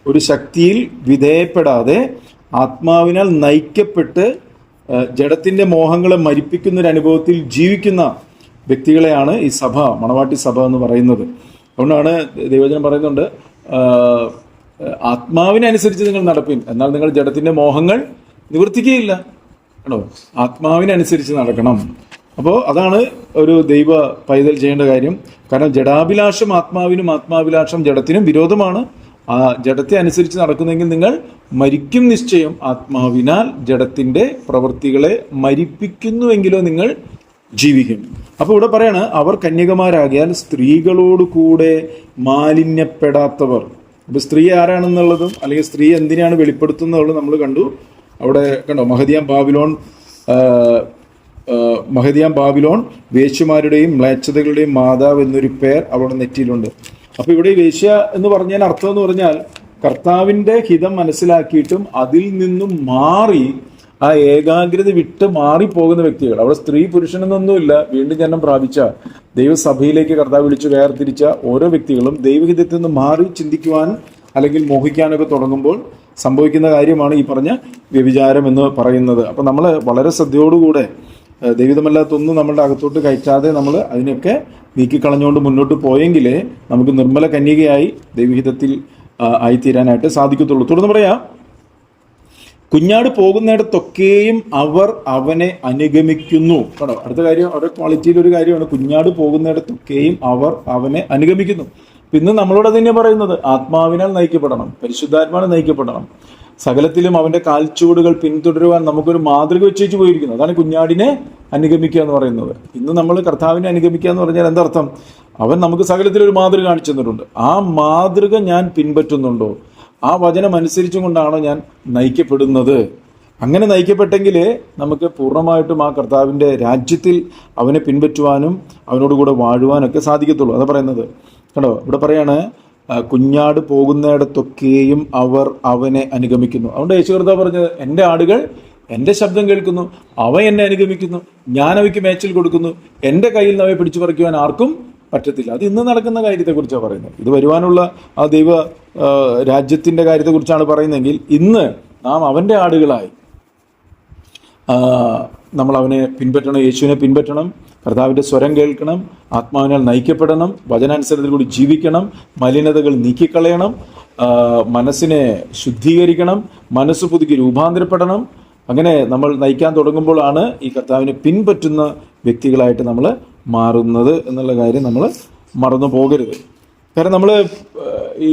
S1: ഒരു ശക്തിയിൽ വിധേയപ്പെടാതെ ആത്മാവിനാൽ നയിക്കപ്പെട്ട് ജഡത്തിന്റെ മോഹങ്ങളെ മരിപ്പിക്കുന്ന ഒരു അനുഭവത്തിൽ ജീവിക്കുന്ന വ്യക്തികളെയാണ് ഈ സഭ, മണവാട്ടി സഭ എന്ന് പറയുന്നത്. അതുകൊണ്ടാണ് ദൈവവചനം പറയുന്നുണ്ട്, ആത്മാവിനനുസരിച്ച് നിങ്ങൾ നടപ്പിൻ, എന്നാൽ നിങ്ങൾ ജഡത്തിന്റെ മോഹങ്ങൾ നിവർത്തിക്കുകയില്ല. കേട്ടോ, ആത്മാവിനനുസരിച്ച് നടക്കണം. അപ്പോൾ അതാണ് ഒരു ദൈവ പൈതൽ ചെയ്യേണ്ട കാര്യം. കാരണം ജഡാഭിലാഷം ആത്മാവിനും ആത്മാഭിലാഷം ജഡത്തിനും വിരോധമാണ്. ആ ജഡത്തെ അനുസരിച്ച് നടക്കുന്നെങ്കിൽ നിങ്ങൾ മരിക്കും നിശ്ചയം. ആത്മാവിനാൽ ജഡത്തിന്റെ പ്രവൃത്തികളെ മരിപ്പിക്കുന്നുവെങ്കിലോ നിങ്ങൾ ജീവിക്കും. അപ്പൊ ഇവിടെ പറയാണ്, അവർ കന്യകമാരാകിയാൽ സ്ത്രീകളോട് കൂടെ മാലിന്യപ്പെടാത്തവർ. അപ്പൊ സ്ത്രീ ആരാണെന്നുള്ളതും അല്ലെങ്കിൽ സ്ത്രീ എന്തിനാണ് വെളിപ്പെടുത്തുന്നതും നമ്മൾ കണ്ടു. അവിടെ കണ്ടോ, മഹദിയാം ബാബിലോൺ വേശ്യമാരുടെയും മ്ലേച്ഛതകളുടെയും മാതാവ് എന്നൊരു പേർ അവിടെ നെറ്റിയിലുണ്ട്. അപ്പൊ ഇവിടെ വേശ്യ എന്ന് പറഞ്ഞാൽ അർത്ഥം എന്ന് പറഞ്ഞാൽ കർത്താവിന്റെ ഹിതം മനസ്സിലാക്കിയിട്ടും അതിൽ നിന്നും മാറി ആ ഏകാഗ്രത വിട്ട് മാറിപ്പോകുന്ന വ്യക്തികൾ. അവിടെ സ്ത്രീ പുരുഷനെന്നൊന്നുമില്ല. വീണ്ടും ജന്മം പ്രാപിച്ച ദൈവസഭയിലേക്ക് കർത്താവ് വിളിച്ച് വേർതിരിച്ച ഓരോ വ്യക്തികളും ദൈവഹിതത്തിൽ നിന്ന് മാറി ചിന്തിക്കുവാൻ അല്ലെങ്കിൽ മോഹിക്കാനൊക്കെ തുടങ്ങുമ്പോൾ സംഭവിക്കുന്ന കാര്യമാണ് ഈ പറഞ്ഞ വ്യഭിചാരം എന്ന് പറയുന്നത്. അപ്പൊ നമ്മൾ വളരെ ശ്രദ്ധയോടുകൂടെ ദൈവികമല്ലാത്തൊന്നും നമ്മളുടെ അകത്തോട്ട് കയറ്റാതെ നമ്മൾ അതിനൊക്കെ നീക്കിക്കളഞ്ഞുകൊണ്ട് മുന്നോട്ട് പോയെങ്കിലേ നമുക്ക് നിർമ്മല കന്യകയായി ദൈവഹിതത്തിൽ ആയിത്തീരാനായിട്ട് സാധിക്കത്തുള്ളൂ. തുടർന്ന് പറയാം, കുഞ്ഞാട് പോകുന്നിടത്തൊക്കെയും അവർ അവനെ അനുഗമിക്കുന്നു. കേട്ടോ, അടുത്ത കാര്യം അവരുടെ ക്വാളിറ്റിയിൽ ഒരു കാര്യമാണ്, കുഞ്ഞാട് പോകുന്നിടത്തൊക്കെയും അവർ അവനെ അനുഗമിക്കുന്നു. പിന്നെ നമ്മളോട് തന്നെ പറയുന്നത് ആത്മാവിനാൽ നയിക്കപ്പെടണം, പരിശുദ്ധാത്മാവിനാൽ നയിക്കപ്പെടണം. സകലത്തിലും അവന്റെ കാൽച്ചുവടുകൾ പിന്തുടരുവാൻ നമുക്കൊരു മാതൃക വെച്ചേച്ചു പോയിരിക്കുന്നു. അതാണ് കുഞ്ഞാടിനെ അനുഗമിക്കുക എന്ന് പറയുന്നത്. ഇന്ന് നമ്മൾ കർത്താവിനെ അനുഗമിക്കുക എന്ന് പറഞ്ഞാൽ എന്തർത്ഥം? അവൻ നമുക്ക് സകലത്തിലൊരു മാതൃക കാണിച്ചു തന്നിട്ടുണ്ട്. ആ മാതൃക ഞാൻ പിൻപറ്റുന്നുണ്ടോ? ആ വചനം അനുസരിച്ചും കൊണ്ടാണോ ഞാൻ നയിക്കപ്പെടുന്നത്? അങ്ങനെ നയിക്കപ്പെട്ടെങ്കിൽ നമുക്ക് പൂർണ്ണമായിട്ടും ആ കർത്താവിൻ്റെ രാജ്യത്തിൽ അവനെ പിൻപറ്റുവാനും അവനോടുകൂടെ വാഴുവാനൊക്കെ സാധിക്കത്തുള്ളൂ. അതാ പറയുന്നത്. കണ്ടോ, ഇവിടെ പറയാണ്, കുഞ്ഞാട് പോകുന്നിടത്തൊക്കെയും അവർ അവനെ അനുഗമിക്കുന്നു. അതുകൊണ്ട് യേശു കർത്താവ് പറഞ്ഞത്, എൻ്റെ ആടുകൾ എൻ്റെ ശബ്ദം കേൾക്കുന്നു, അവ എന്നെ അനുഗമിക്കുന്നു, ഞാൻ അവയ്ക്ക് മേച്ചിൽ കൊടുക്കുന്നു, എൻ്റെ കയ്യിൽ നിന്ന് അവയെ പിടിച്ചു പറിക്കുവാൻ ആർക്കും പറ്റത്തില്ല. അത് ഇന്ന് നടക്കുന്ന കാര്യത്തെക്കുറിച്ചാണ് പറയുന്നത്. ഇത് വരുവാനുള്ള ആ ദൈവ രാജ്യത്തിൻ്റെ കാര്യത്തെക്കുറിച്ചാണ് പറയുന്നതെങ്കിൽ ഇന്ന് നാം അവൻ്റെ ആടുകളായി നമ്മൾ അവനെ പിൻപറ്റണം, യേശുവിനെ പിൻപറ്റണം, കർത്താവിൻ്റെ സ്വരം കേൾക്കണം, ആത്മാവിനാൽ നയിക്കപ്പെടണം, വചനാനുസരണത്തിൽ കൂടി ജീവിക്കണം, മലിനതകൾ നീക്കിക്കളയണം, മനസ്സിനെ ശുദ്ധീകരിക്കണം, മനസ്സ് പുതുക്കി രൂപാന്തരപ്പെടണം. അങ്ങനെ നമ്മൾ നയിക്കാൻ തുടങ്ങുമ്പോഴാണ് ഈ കർത്താവിനെ പിൻപറ്റുന്ന വ്യക്തികളായിട്ട് നമ്മൾ മാറുന്നത് എന്നുള്ള കാര്യം നമ്മൾ മറന്നു പോകരുത്. കാരണം നമ്മൾ ഈ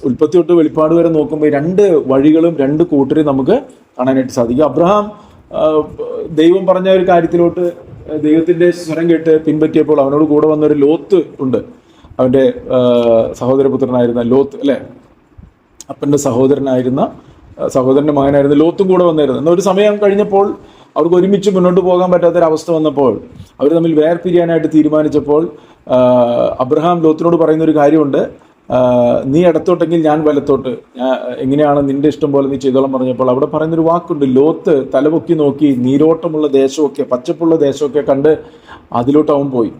S1: ഉൽപ്പത്തി തൊട്ട് വെളിപ്പാട് വരെ നോക്കുമ്പോൾ രണ്ട് വഴികളും രണ്ട് കൂട്ടരും നമുക്ക് കാണാനായിട്ട് സാധിക്കും. അബ്രഹാം ദൈവം പറഞ്ഞ ഒരു കാര്യത്തിലോട്ട് ദൈവത്തിൻ്റെ സ്വരം കേട്ട് പിൻപറ്റിയപ്പോൾ അവനോട് കൂടെ വന്നൊരു ലോത്ത് ഉണ്ട്. അവൻ്റെ സഹോദരപുത്രനായിരുന്ന ലോത്ത്, അല്ലേ, അപ്പൻ്റെ സഹോദരൻ്റെ മകനായിരുന്ന ലോത്തും കൂടെ വന്നായിരുന്നു. എന്നാൽ ഒരു സമയം കഴിഞ്ഞപ്പോൾ അവർക്ക് ഒരുമിച്ച് മുന്നോട്ട് പോകാൻ പറ്റാത്തൊരവസ്ഥ വന്നപ്പോൾ അവർ തമ്മിൽ വേർപിരിയാനായിട്ട് തീരുമാനിച്ചപ്പോൾ അബ്രഹാം ലോത്തിനോട് പറയുന്നൊരു കാര്യമുണ്ട്, നീ ഇടത്തോട്ടെങ്കിൽ ഞാൻ വലത്തോട്ട്, എങ്ങനെയാണ് നിന്റെ ഇഷ്ടം പോലെ നീ ചെയ്തോളം പറഞ്ഞപ്പോൾ അവിടെ പറയുന്നൊരു വാക്കുണ്ട്, ലോത്ത് തലപൊക്കി നോക്കി നീരോട്ടമുള്ള ദേശമൊക്കെ, പച്ചപ്പുള്ള ദേശമൊക്കെ കണ്ട് അതിലോട്ട് അവൻ പോയി.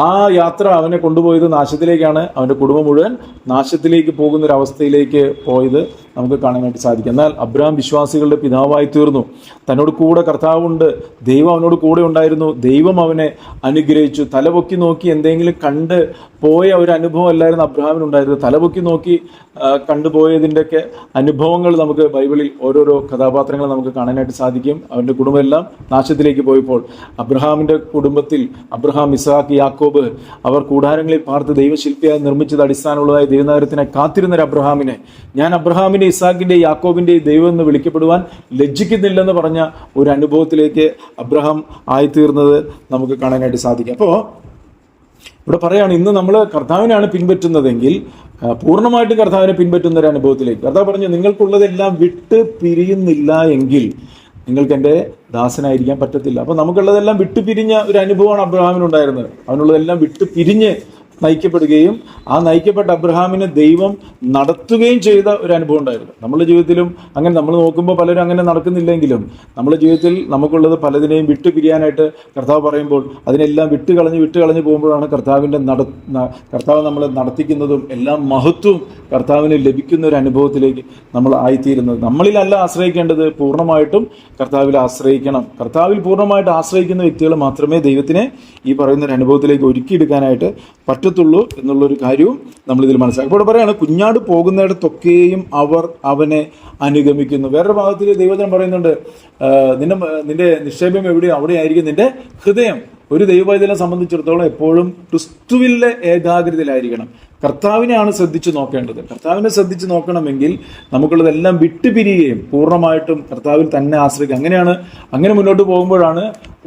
S1: ആ യാത്ര അവനെ കൊണ്ടുപോയത് നാശത്തിലേക്കാണ്. അവൻ്റെ കുടുംബം മുഴുവൻ നാശത്തിലേക്ക് പോകുന്നൊരവസ്ഥയിലേക്ക് പോയത് നമുക്ക് കാണാനായിട്ട് സാധിക്കും. എന്നാൽ അബ്രഹാം വിശ്വാസികളുടെ പിതാവായി തീർന്നു. തന്നോട് കൂടെ കർത്താവുണ്ട്, ദൈവം അവനോട് കൂടെ ഉണ്ടായിരുന്നു, ദൈവം അവനെ അനുഗ്രഹിച്ചു. തലപൊക്കി നോക്കി എന്തെങ്കിലും കണ്ട് പോയ ഒരു അനുഭവം അല്ലായിരുന്നു അബ്രഹാമിനുണ്ടായിരുന്നത്. തലപൊക്കി നോക്കി കണ്ടുപോയതിൻ്റെയൊക്കെ അനുഭവങ്ങൾ നമുക്ക് ബൈബിളിൽ ഓരോരോ കഥാപാത്രങ്ങൾ നമുക്ക് കാണാനായിട്ട് സാധിക്കും. അവൻ്റെ കുടുംബമെല്ലാം നാശത്തിലേക്ക് പോയപ്പോൾ അബ്രഹാമിൻ്റെ കുടുംബത്തിൽ അബ്രഹാം, ഇസ്ഹാക്ക്, യാക്കോബ് അവർ കൂടാരങ്ങളിൽ പാർത്ത് ദൈവശില്പിയായി നിർമ്മിച്ചത് അടിസ്ഥാനമുള്ളതായി ദൈവനഗരത്തിനെ കാത്തിരുന്നൊരു അബ്രഹാമിനെ ഞാൻ അബ്രഹാമിൻ്റെ, ഇസ്ഹാക്കിൻ്റെ, യാക്കോബിൻ്റെ ദൈവം എന്ന് വിളിക്കപ്പെടുവാൻ ലജ്ജിക്കുന്നില്ലെന്ന് പറഞ്ഞ ഒരു അനുഭവത്തിലേക്ക് അബ്രഹാം ആയിത്തീർന്നത് നമുക്ക് കാണാനായിട്ട് സാധിക്കും. അപ്പോൾ ഇവിടെ പറയാണ്, ഇന്ന് നമ്മൾ കർത്താവിനാണ് പിൻപറ്റുന്നതെങ്കിൽ പൂർണ്ണമായിട്ടും കർത്താവിനെ പിൻപറ്റുന്ന ഒരു അനുഭവത്തിലേക്ക്. കർത്താവ് പറഞ്ഞു, നിങ്ങൾക്കുള്ളതെല്ലാം വിട്ട് പിരിയുന്നില്ല എങ്കിൽ നിങ്ങൾക്ക് എൻ്റെ ദാസനായിരിക്കാൻ പറ്റത്തില്ല. അപ്പോൾ നമുക്കുള്ളതെല്ലാം വിട്ടു പിരിഞ്ഞ ഒരു അനുഭവമാണ് അബ്രഹാമിനുണ്ടായിരുന്നത്. അവനുള്ളതെല്ലാം വിട്ടു പിരിഞ്ഞ് നയിക്കപ്പെടുകയും ആ നയിക്കപ്പെട്ട അബ്രഹാമിനെ ദൈവം നടത്തുകയും ചെയ്ത ഒരു അനുഭവം ഉണ്ടായിരുന്നു. നമ്മുടെ ജീവിതത്തിലും അങ്ങനെ നമ്മൾ നോക്കുമ്പോൾ പലരും അങ്ങനെ നടക്കുന്നില്ലെങ്കിലും നമ്മുടെ ജീവിതത്തിൽ നമുക്കുള്ളത് പലതിനെയും വിട്ടു പിരിയാനായിട്ട് കർത്താവ് പറയുമ്പോൾ അതിനെല്ലാം വിട്ടുകളഞ്ഞ് പോകുമ്പോഴാണ് കർത്താവ് നമ്മളെ നടത്തിക്കുന്നതും എല്ലാം മഹത്വവും കർത്താവിന് ലഭിക്കുന്ന ഒരു അനുഭവത്തിലേക്ക് നമ്മൾ ആയിത്തീരുന്നത്. നമ്മളിലല്ല ആശ്രയിക്കേണ്ടത്, പൂർണ്ണമായിട്ടും കർത്താവിൽ ആശ്രയിക്കണം. കർത്താവിൽ പൂർണ്ണമായിട്ട് ആശ്രയിക്കുന്ന വ്യക്തികൾ മാത്രമേ ദൈവത്തിനെ ഈ പറയുന്ന ഒരു അനുഭവത്തിലേക്ക് ഒരുക്കിയെടുക്കാനായിട്ട് പറ്റത്തുള്ളൂ എന്നുള്ളൊരു കാര്യവും നമ്മളിതിൽ മനസ്സിലാക്കും. അപ്പോൾ ഇവിടെ പറയാണ്, കുഞ്ഞാട് പോകുന്നിടത്തൊക്കെയും അവർ അവനെ അനുഗമിക്കുന്നു. വേറൊരു ഭാഗത്തിൽ ദൈവജനം പറയുന്നുണ്ട്, നിന്റെ നിക്ഷേപം എവിടെയോ അവിടെയായിരിക്കും നിന്റെ ഹൃദയം. ഒരു ദൈവവൈദ്യനെ സംബന്ധിച്ചിടത്തോളം എപ്പോഴും ക്രിസ്തുവിലെ ഏകാഗ്രതയിലായിരിക്കണം. കർത്താവിനെയാണ് ശ്രദ്ധിച്ചു നോക്കേണ്ടത്. കർത്താവിനെ ശ്രദ്ധിച്ചു നോക്കണമെങ്കിൽ നമുക്കുള്ളതെല്ലാം വിട്ടുപിരിയുകയും പൂർണ്ണമായിട്ടും കർത്താവിൽ തന്നെ ആശ്രയിക്കുക. അങ്ങനെ മുന്നോട്ട് പോകുമ്പോഴാണ്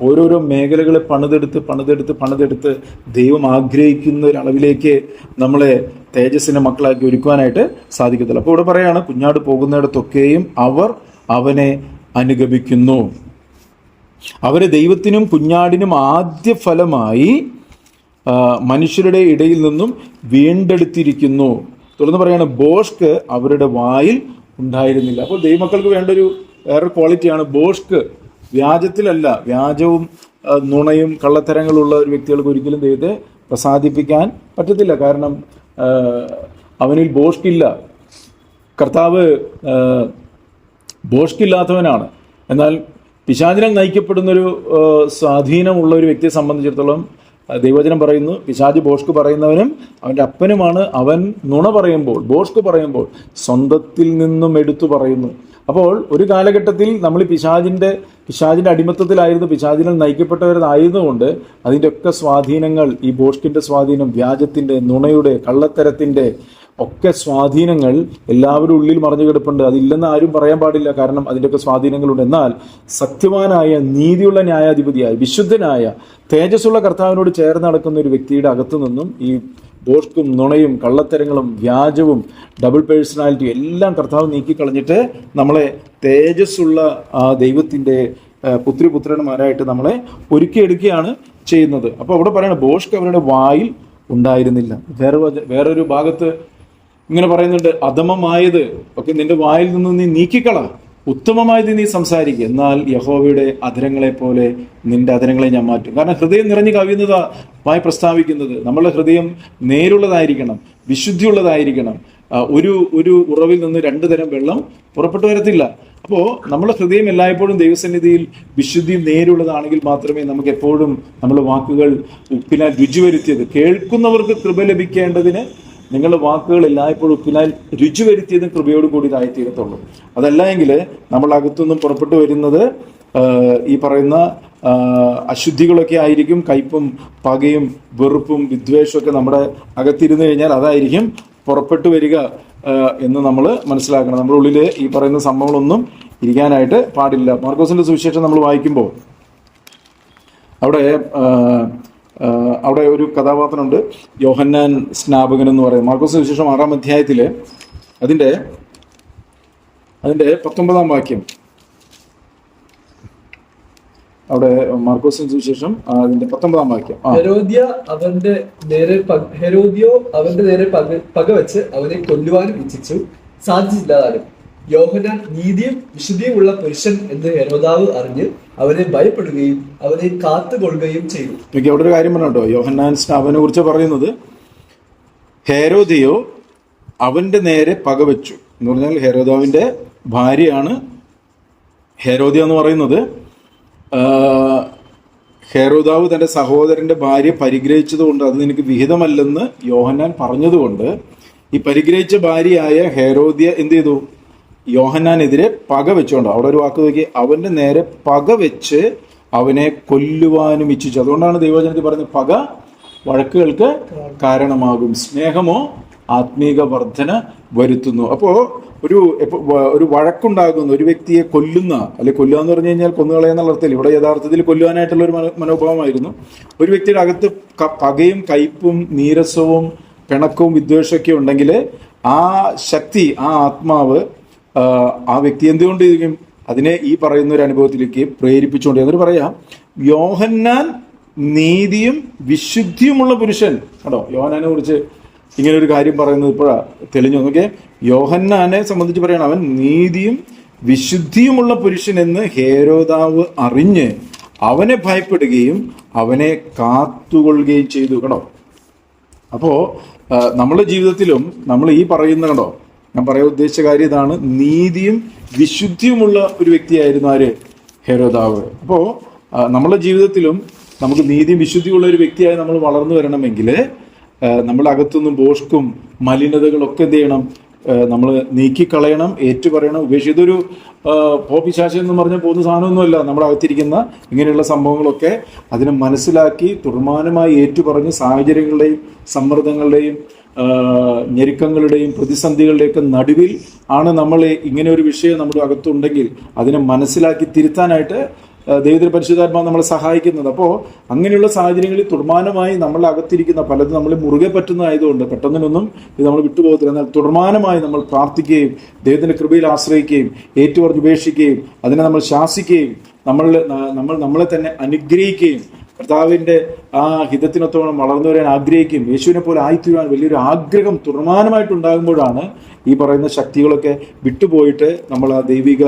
S1: ഓരോരോ മേഖലകളെ പണിതെടുത്ത് ദൈവം ആഗ്രഹിക്കുന്ന ഒരു അളവിലേക്ക് നമ്മളെ തേജസ്സിന്റെ മക്കളാക്കി ഒരുക്കുവാനായിട്ട് സാധിക്കത്തില്ല. അപ്പോൾ ഇവിടെ പറയാണ്, കുഞ്ഞാട് പോകുന്നിടത്തൊക്കെയും അവർ അവനെ അനുഗമിക്കുന്നു. അവരെ ദൈവത്തിനും കുഞ്ഞാടിനും ആദ്യ ഫലമായി മനുഷ്യരുടെ ഇടയിൽ നിന്നും വീണ്ടെടുത്തിരിക്കുന്നു. തുടർന്ന് പറയാണ്, ബോഷ്ക്ക് അവരുടെ വായിൽ ഉണ്ടായിരുന്നില്ല. അപ്പോൾ ദൈവമക്കൾക്ക് വേണ്ട ഒരു വേറൊരു ക്വാളിറ്റിയാണ് ബോഷ്ക്ക്. വ്യാജത്തിലല്ല, വ്യാജവും നുണയും കള്ളത്തരങ്ങളുള്ള ഒരു വ്യക്തികൾക്ക് ഒരിക്കലും ദൈവത്തെ പ്രസാദിപ്പിക്കാൻ പറ്റത്തില്ല. കാരണം അവനിൽ ബോഷ്കില്ല. കർത്താവ് ബോഷ്കില്ലാത്തവനാണ്. എന്നാൽ പിശാചിനാൽ നയിക്കപ്പെടുന്നൊരു സ്വാധീനമുള്ള ഒരു വ്യക്തിയെ സംബന്ധിച്ചിടത്തോളം ദൈവവചനം പറയുന്നു, പിശാച് ബോഷ്ക്ക് പറയുന്നവനും അവൻ്റെ അപ്പനുമാണ്. അവൻ നുണ പറയുമ്പോൾ, ബോഷ്ക്ക് പറയുമ്പോൾ സ്വന്തത്തിൽ നിന്നും എടുത്തു പറയുന്നു. അപ്പോൾ ഒരു കാലഘട്ടത്തിൽ നമ്മൾ പിശാചിൻ്റെ അടിമത്തത്തിലായിരുന്നു, പിശാചിനാൽ നയിക്കപ്പെട്ടവരായിരുന്നുകൊണ്ട് അതിൻ്റെ ഒക്കെ സ്വാധീനങ്ങൾ, ഈ ബോഷ്കിൻ്റെ സ്വാധീനം, വ്യാജത്തിൻ്റെ, നുണയുടെ, കള്ളത്തരത്തിൻ്റെ ഒക്കെ സ്വാധീനങ്ങൾ എല്ലാവരും ഉള്ളിൽ മറിഞ്ഞു കിടപ്പുണ്ട്. അതില്ലെന്ന് ആരും പറയാൻ പാടില്ല, കാരണം അതിൻ്റെയൊക്കെ സ്വാധീനങ്ങളുണ്ട്. എന്നാൽ സത്യവാനായ, നീതിയുള്ള ന്യായാധിപതിയായ, വിശുദ്ധനായ, തേജസ്സുള്ള കർത്താവിനോട് ചേർന്ന് നടക്കുന്ന ഒരു വ്യക്തിയുടെ അകത്തു നിന്നും ഈ ബോഷ്ക്കും, നുണയും, കള്ളത്തരങ്ങളും, വ്യാജവും, ഡബിൾ പേഴ്സണാലിറ്റിയും എല്ലാം കർത്താവ് നീക്കിക്കളഞ്ഞിട്ട് നമ്മളെ തേജസ്സുള്ള ആ ദൈവത്തിൻ്റെ പുത്രന്മാരായിട്ട് നമ്മളെ ഒരുക്കിയെടുക്കുകയാണ് ചെയ്യുന്നത്. അപ്പോൾ അവിടെ പറയുന്നത് ബോഷ്ക്ക് അവരുടെ വായിൽ ഉണ്ടായിരുന്നില്ല. വേറൊരു ഭാഗത്ത് ഇങ്ങനെ പറയുന്നുണ്ട്, അധമമായത് ഒക്കെ നിന്റെ വായിൽ നിന്ന് നീ നീക്കിക്കള, ഉത്തമമായത് നീ സംസാരിക്കുക, എന്നാൽ യഹോവയുടെ അധരങ്ങളെ പോലെ നിന്റെ അധരങ്ങളെ ഞാൻ മാറ്റും. കാരണം ഹൃദയം നിറഞ്ഞു കവിയുന്നതാ വായി പ്രസ്താവിക്കുന്നത്. നമ്മളുടെ ഹൃദയം നേരുള്ളതായിരിക്കണം, വിശുദ്ധിയുള്ളതായിരിക്കണം. ഒരു ഉറവിൽ നിന്ന് 2 തരം വെള്ളം പുറപ്പെട്ടു വരത്തില്ല. അപ്പോൾ നമ്മുടെ ഹൃദയം എല്ലായ്പ്പോഴും ദൈവസന്നിധിയിൽ വിശുദ്ധിയും നേരുള്ളതാണെങ്കിൽ മാത്രമേ നമുക്ക് എപ്പോഴും നമ്മുടെ വാക്കുകൾ ഉപ്പിനാൽ രുചി വരുത്തിയത്, കേൾക്കുന്നവർക്ക് കൃപ ലഭിക്കേണ്ടതിന് നിങ്ങളുടെ വാക്കുകൾ എല്ലായ്പ്പോഴും ഉപ്പിനാൽ രുചി വരുത്തിയതും കൃപയോട് കൂടി ഇതായിത്തീരത്തുള്ളൂ. അതല്ല എങ്കിൽ നമ്മൾ അകത്തുനിന്നും പുറപ്പെട്ടു വരുന്നത് ഈ പറയുന്ന അശുദ്ധികളൊക്കെ ആയിരിക്കും. കയ്പും പകയും വെറുപ്പും വിദ്വേഷമൊക്കെ നമ്മുടെ അകത്തിരുന്നു കഴിഞ്ഞാൽ അതായിരിക്കും പുറപ്പെട്ടു വരിക എന്ന് നമ്മൾ മനസ്സിലാക്കണം. നമ്മുടെ ഉള്ളിൽ ഈ പറയുന്ന സംഭവങ്ങളൊന്നും ഇരിക്കാനായിട്ട് പാടില്ല. മാർക്കോസിന്റെ സുവിശേഷം നമ്മൾ വായിക്കുമ്പോൾ അവിടെ ഒരു കഥാപാത്രമുണ്ട്, യോഹന്നാൻ സ്നാപകൻ എന്ന് പറയും. മാർക്കോസ് സുവിശേഷം 6-ാം അധ്യായത്തിൽ അതിൻ്റെ 19-ാം വാക്യം, അവിടെ മാർക്കോസിന് സുവിശേഷം അതിന്റെ 19-ാം വാക്യം.
S2: ഹെരോദ്യോ അവന്റെ നേരെ പകവെച്ച് അവനെ കൊല്ലുവാനും ഇച്ഛിച്ചു, സാധിച്ചില്ലാതാനും. യോഹന്നാൻ നീതിയും വിശുദ്ധിയും ഉള്ള പുരുഷൻ എന്ന് ഹെരോദാവ് അറിഞ്ഞ് അവനെ ഭയപ്പെടുകയും അവനെ കാത്തുകൊള്ളുകയും ചെയ്തു.
S1: അവിടെ ഒരു കാര്യം പറഞ്ഞോ, യോഹന്നാൻ സ്നാപകനെ കുറിച്ച് പറയുന്നത് ഹെരോദിയോ അവന്റെ നേരെ പകവെച്ചു എന്ന് പറഞ്ഞാൽ ഹെരോദാവിന്റെ ഭാര്യയാണ് ഹെരോദ്യ എന്ന് പറയുന്നത്. ഹെരോദാവ് തന്റെ സഹോദരന്റെ ഭാര്യ പരിഗ്രഹിച്ചതുകൊണ്ട് അത് നിനക്ക് വിഹിതമല്ലെന്ന് യോഹന്നാൻ പറഞ്ഞതുകൊണ്ട് ഈ പരിഗ്രഹിച്ച ഭാര്യയായ ഹെരോദ്യ എന്ത് ചെയ്തു? യോഹന്നാനെതിരെ പക വെച്ചോണ്ടോ. അവിടെ ഒരു വാക്ക് നോക്കി, അവന്റെ നേരെ പക വെച്ച് അവനെ കൊല്ലുവാനും ഇച്ഛിച്ചു. അതുകൊണ്ടാണ് ദൈവവചനത്തിൽ പറയുന്നത് പക വഴക്കുകൾക്ക് കാരണമാകും, സ്നേഹമോ ആത്മീക വർധന വരുത്തുന്നു. അപ്പോൾ ഒരു വഴക്കുണ്ടാകുന്ന ഒരു വ്യക്തിയെ കൊല്ലുന്ന, അല്ലെ കൊല്ലുക എന്ന് പറഞ്ഞു കഴിഞ്ഞാൽ കൊന്നുകളയെന്നുള്ള അർത്ഥത്തിൽ ഇവിടെ യഥാർത്ഥത്തിൽ കൊല്ലുവാനായിട്ടുള്ള ഒരു മനോഭാവമായിരുന്നു. ഒരു വ്യക്തിയുടെ അകത്ത് പകയും കയ്പും നീരസവും പിണക്കവും വിദ്വേഷമൊക്കെ ഉണ്ടെങ്കിൽ ആ ശക്തി, ആ ആത്മാവ് ആ വ്യക്തി എന്തുകൊണ്ടിരിക്കും? അതിനെ ഈ പറയുന്ന ഒരു അനുഭവത്തിലേക്ക് പ്രേരിപ്പിച്ചുകൊണ്ട്. എന്നിട്ട് പറയാം, യോഹന്നാൻ നീതിയും വിശുദ്ധിയുമുള്ള പുരുഷൻ. കേട്ടോ, യോഹന്നാനെ കുറിച്ച് ഇങ്ങനെ ഒരു കാര്യം പറയുന്നത് ഇപ്പോഴാണ് തെളിഞ്ഞു. നോക്കെ, യോഹന്നാനെ സംബന്ധിച്ച് പറയണം, അവൻ നീതിയും വിശുദ്ധിയുമുള്ള പുരുഷൻ എന്ന് ഹേരോദാവ് അറിഞ്ഞ് അവനെ ഭയപ്പെടുകയും അവനെ കാത്തുകൊള്ളുകയും ചെയ്തു. കേട്ടോ, അപ്പോൾ നമ്മുടെ ജീവിതത്തിലും നമ്മൾ ഈ പറയുന്ന, കേട്ടോ, ഞാൻ പറയാൻ ഉദ്ദേശിച്ച കാര്യം ഇതാണ്, നീതിയും വിശുദ്ധിയുമുള്ള ഒരു വ്യക്തിയായിരുന്നു ആര്? ഹെരോദാവ്. അപ്പോൾ നമ്മുടെ ജീവിതത്തിലും നമുക്ക് നീതിയും വിശുദ്ധിയുള്ള ഒരു വ്യക്തിയായി നമ്മൾ വളർന്നു വരണമെങ്കിൽ നമ്മുടെ അകത്തുനിന്നും ബോഷ്കും മലിനതകളൊക്കെ എന്ത് ചെയ്യണം? നമ്മൾ നീക്കിക്കളയണം, ഏറ്റുപറയണം, ഉപേക്ഷിച്ച്. ഇതൊരു പോപ്പിശാശം എന്ന് പറഞ്ഞാൽ പോകുന്ന സാധനമൊന്നുമല്ല. നമ്മുടെ അകത്തിരിക്കുന്ന ഇങ്ങനെയുള്ള സംഭവങ്ങളൊക്കെ അതിനെ മനസ്സിലാക്കി തുർമാനമായി ഏറ്റുപറഞ്ഞ് സാഹചര്യങ്ങളുടെയും സമ്മർദ്ദങ്ങളുടെയും ഞെരുക്കങ്ങളുടെയും പ്രതിസന്ധികളുടെയൊക്കെ നടുവിൽ ആണ് നമ്മൾ ഇങ്ങനെ ഒരു വിഷയം നമ്മുടെ അകത്തുണ്ടെങ്കിൽ അതിനെ മനസ്സിലാക്കി തിരുത്താനായിട്ട് ദൈവത്തിന്റെ പരിശുദ്ധാത്മാവ് നമ്മളെ സഹായിക്കുന്നത്. അപ്പോൾ അങ്ങനെയുള്ള സാഹചര്യങ്ങളിൽ തുടർമാനമായി നമ്മളുടെ അകത്തിരിക്കുന്ന പലതും നമ്മൾ മുറുകെ പറ്റുന്നതായതുകൊണ്ട് പെട്ടെന്നൊന്നും ഇത് നമ്മൾ വിട്ടുപോകത്തില്ല. എന്നാൽ തുടർമാനമായി നമ്മൾ പ്രാർത്ഥിക്കുകയും ദൈവത്തിന്റെ കൃപയിൽ ആശ്രയിക്കുകയും ഏറ്റുപറഞ്ഞ് ഉപേക്ഷിക്കുകയും അതിനെ നമ്മൾ ശാസിക്കുകയും നമ്മളെ തന്നെ അനുഗ്രഹിക്കുകയും കർത്താവിന്റെ ആ ഹിതത്തിനൊത്തോളം വളർന്നു വരാൻ ആഗ്രഹിക്കുകയും യേശുവിനെ പോലെ ആയിത്തീരുവാൻ വലിയൊരു ആഗ്രഹം തുടർമാനമായിട്ടുണ്ടാകുമ്പോഴാണ് ഈ പറയുന്ന ശക്തികളൊക്കെ വിട്ടുപോയിട്ട് നമ്മൾ ആ ദൈവിക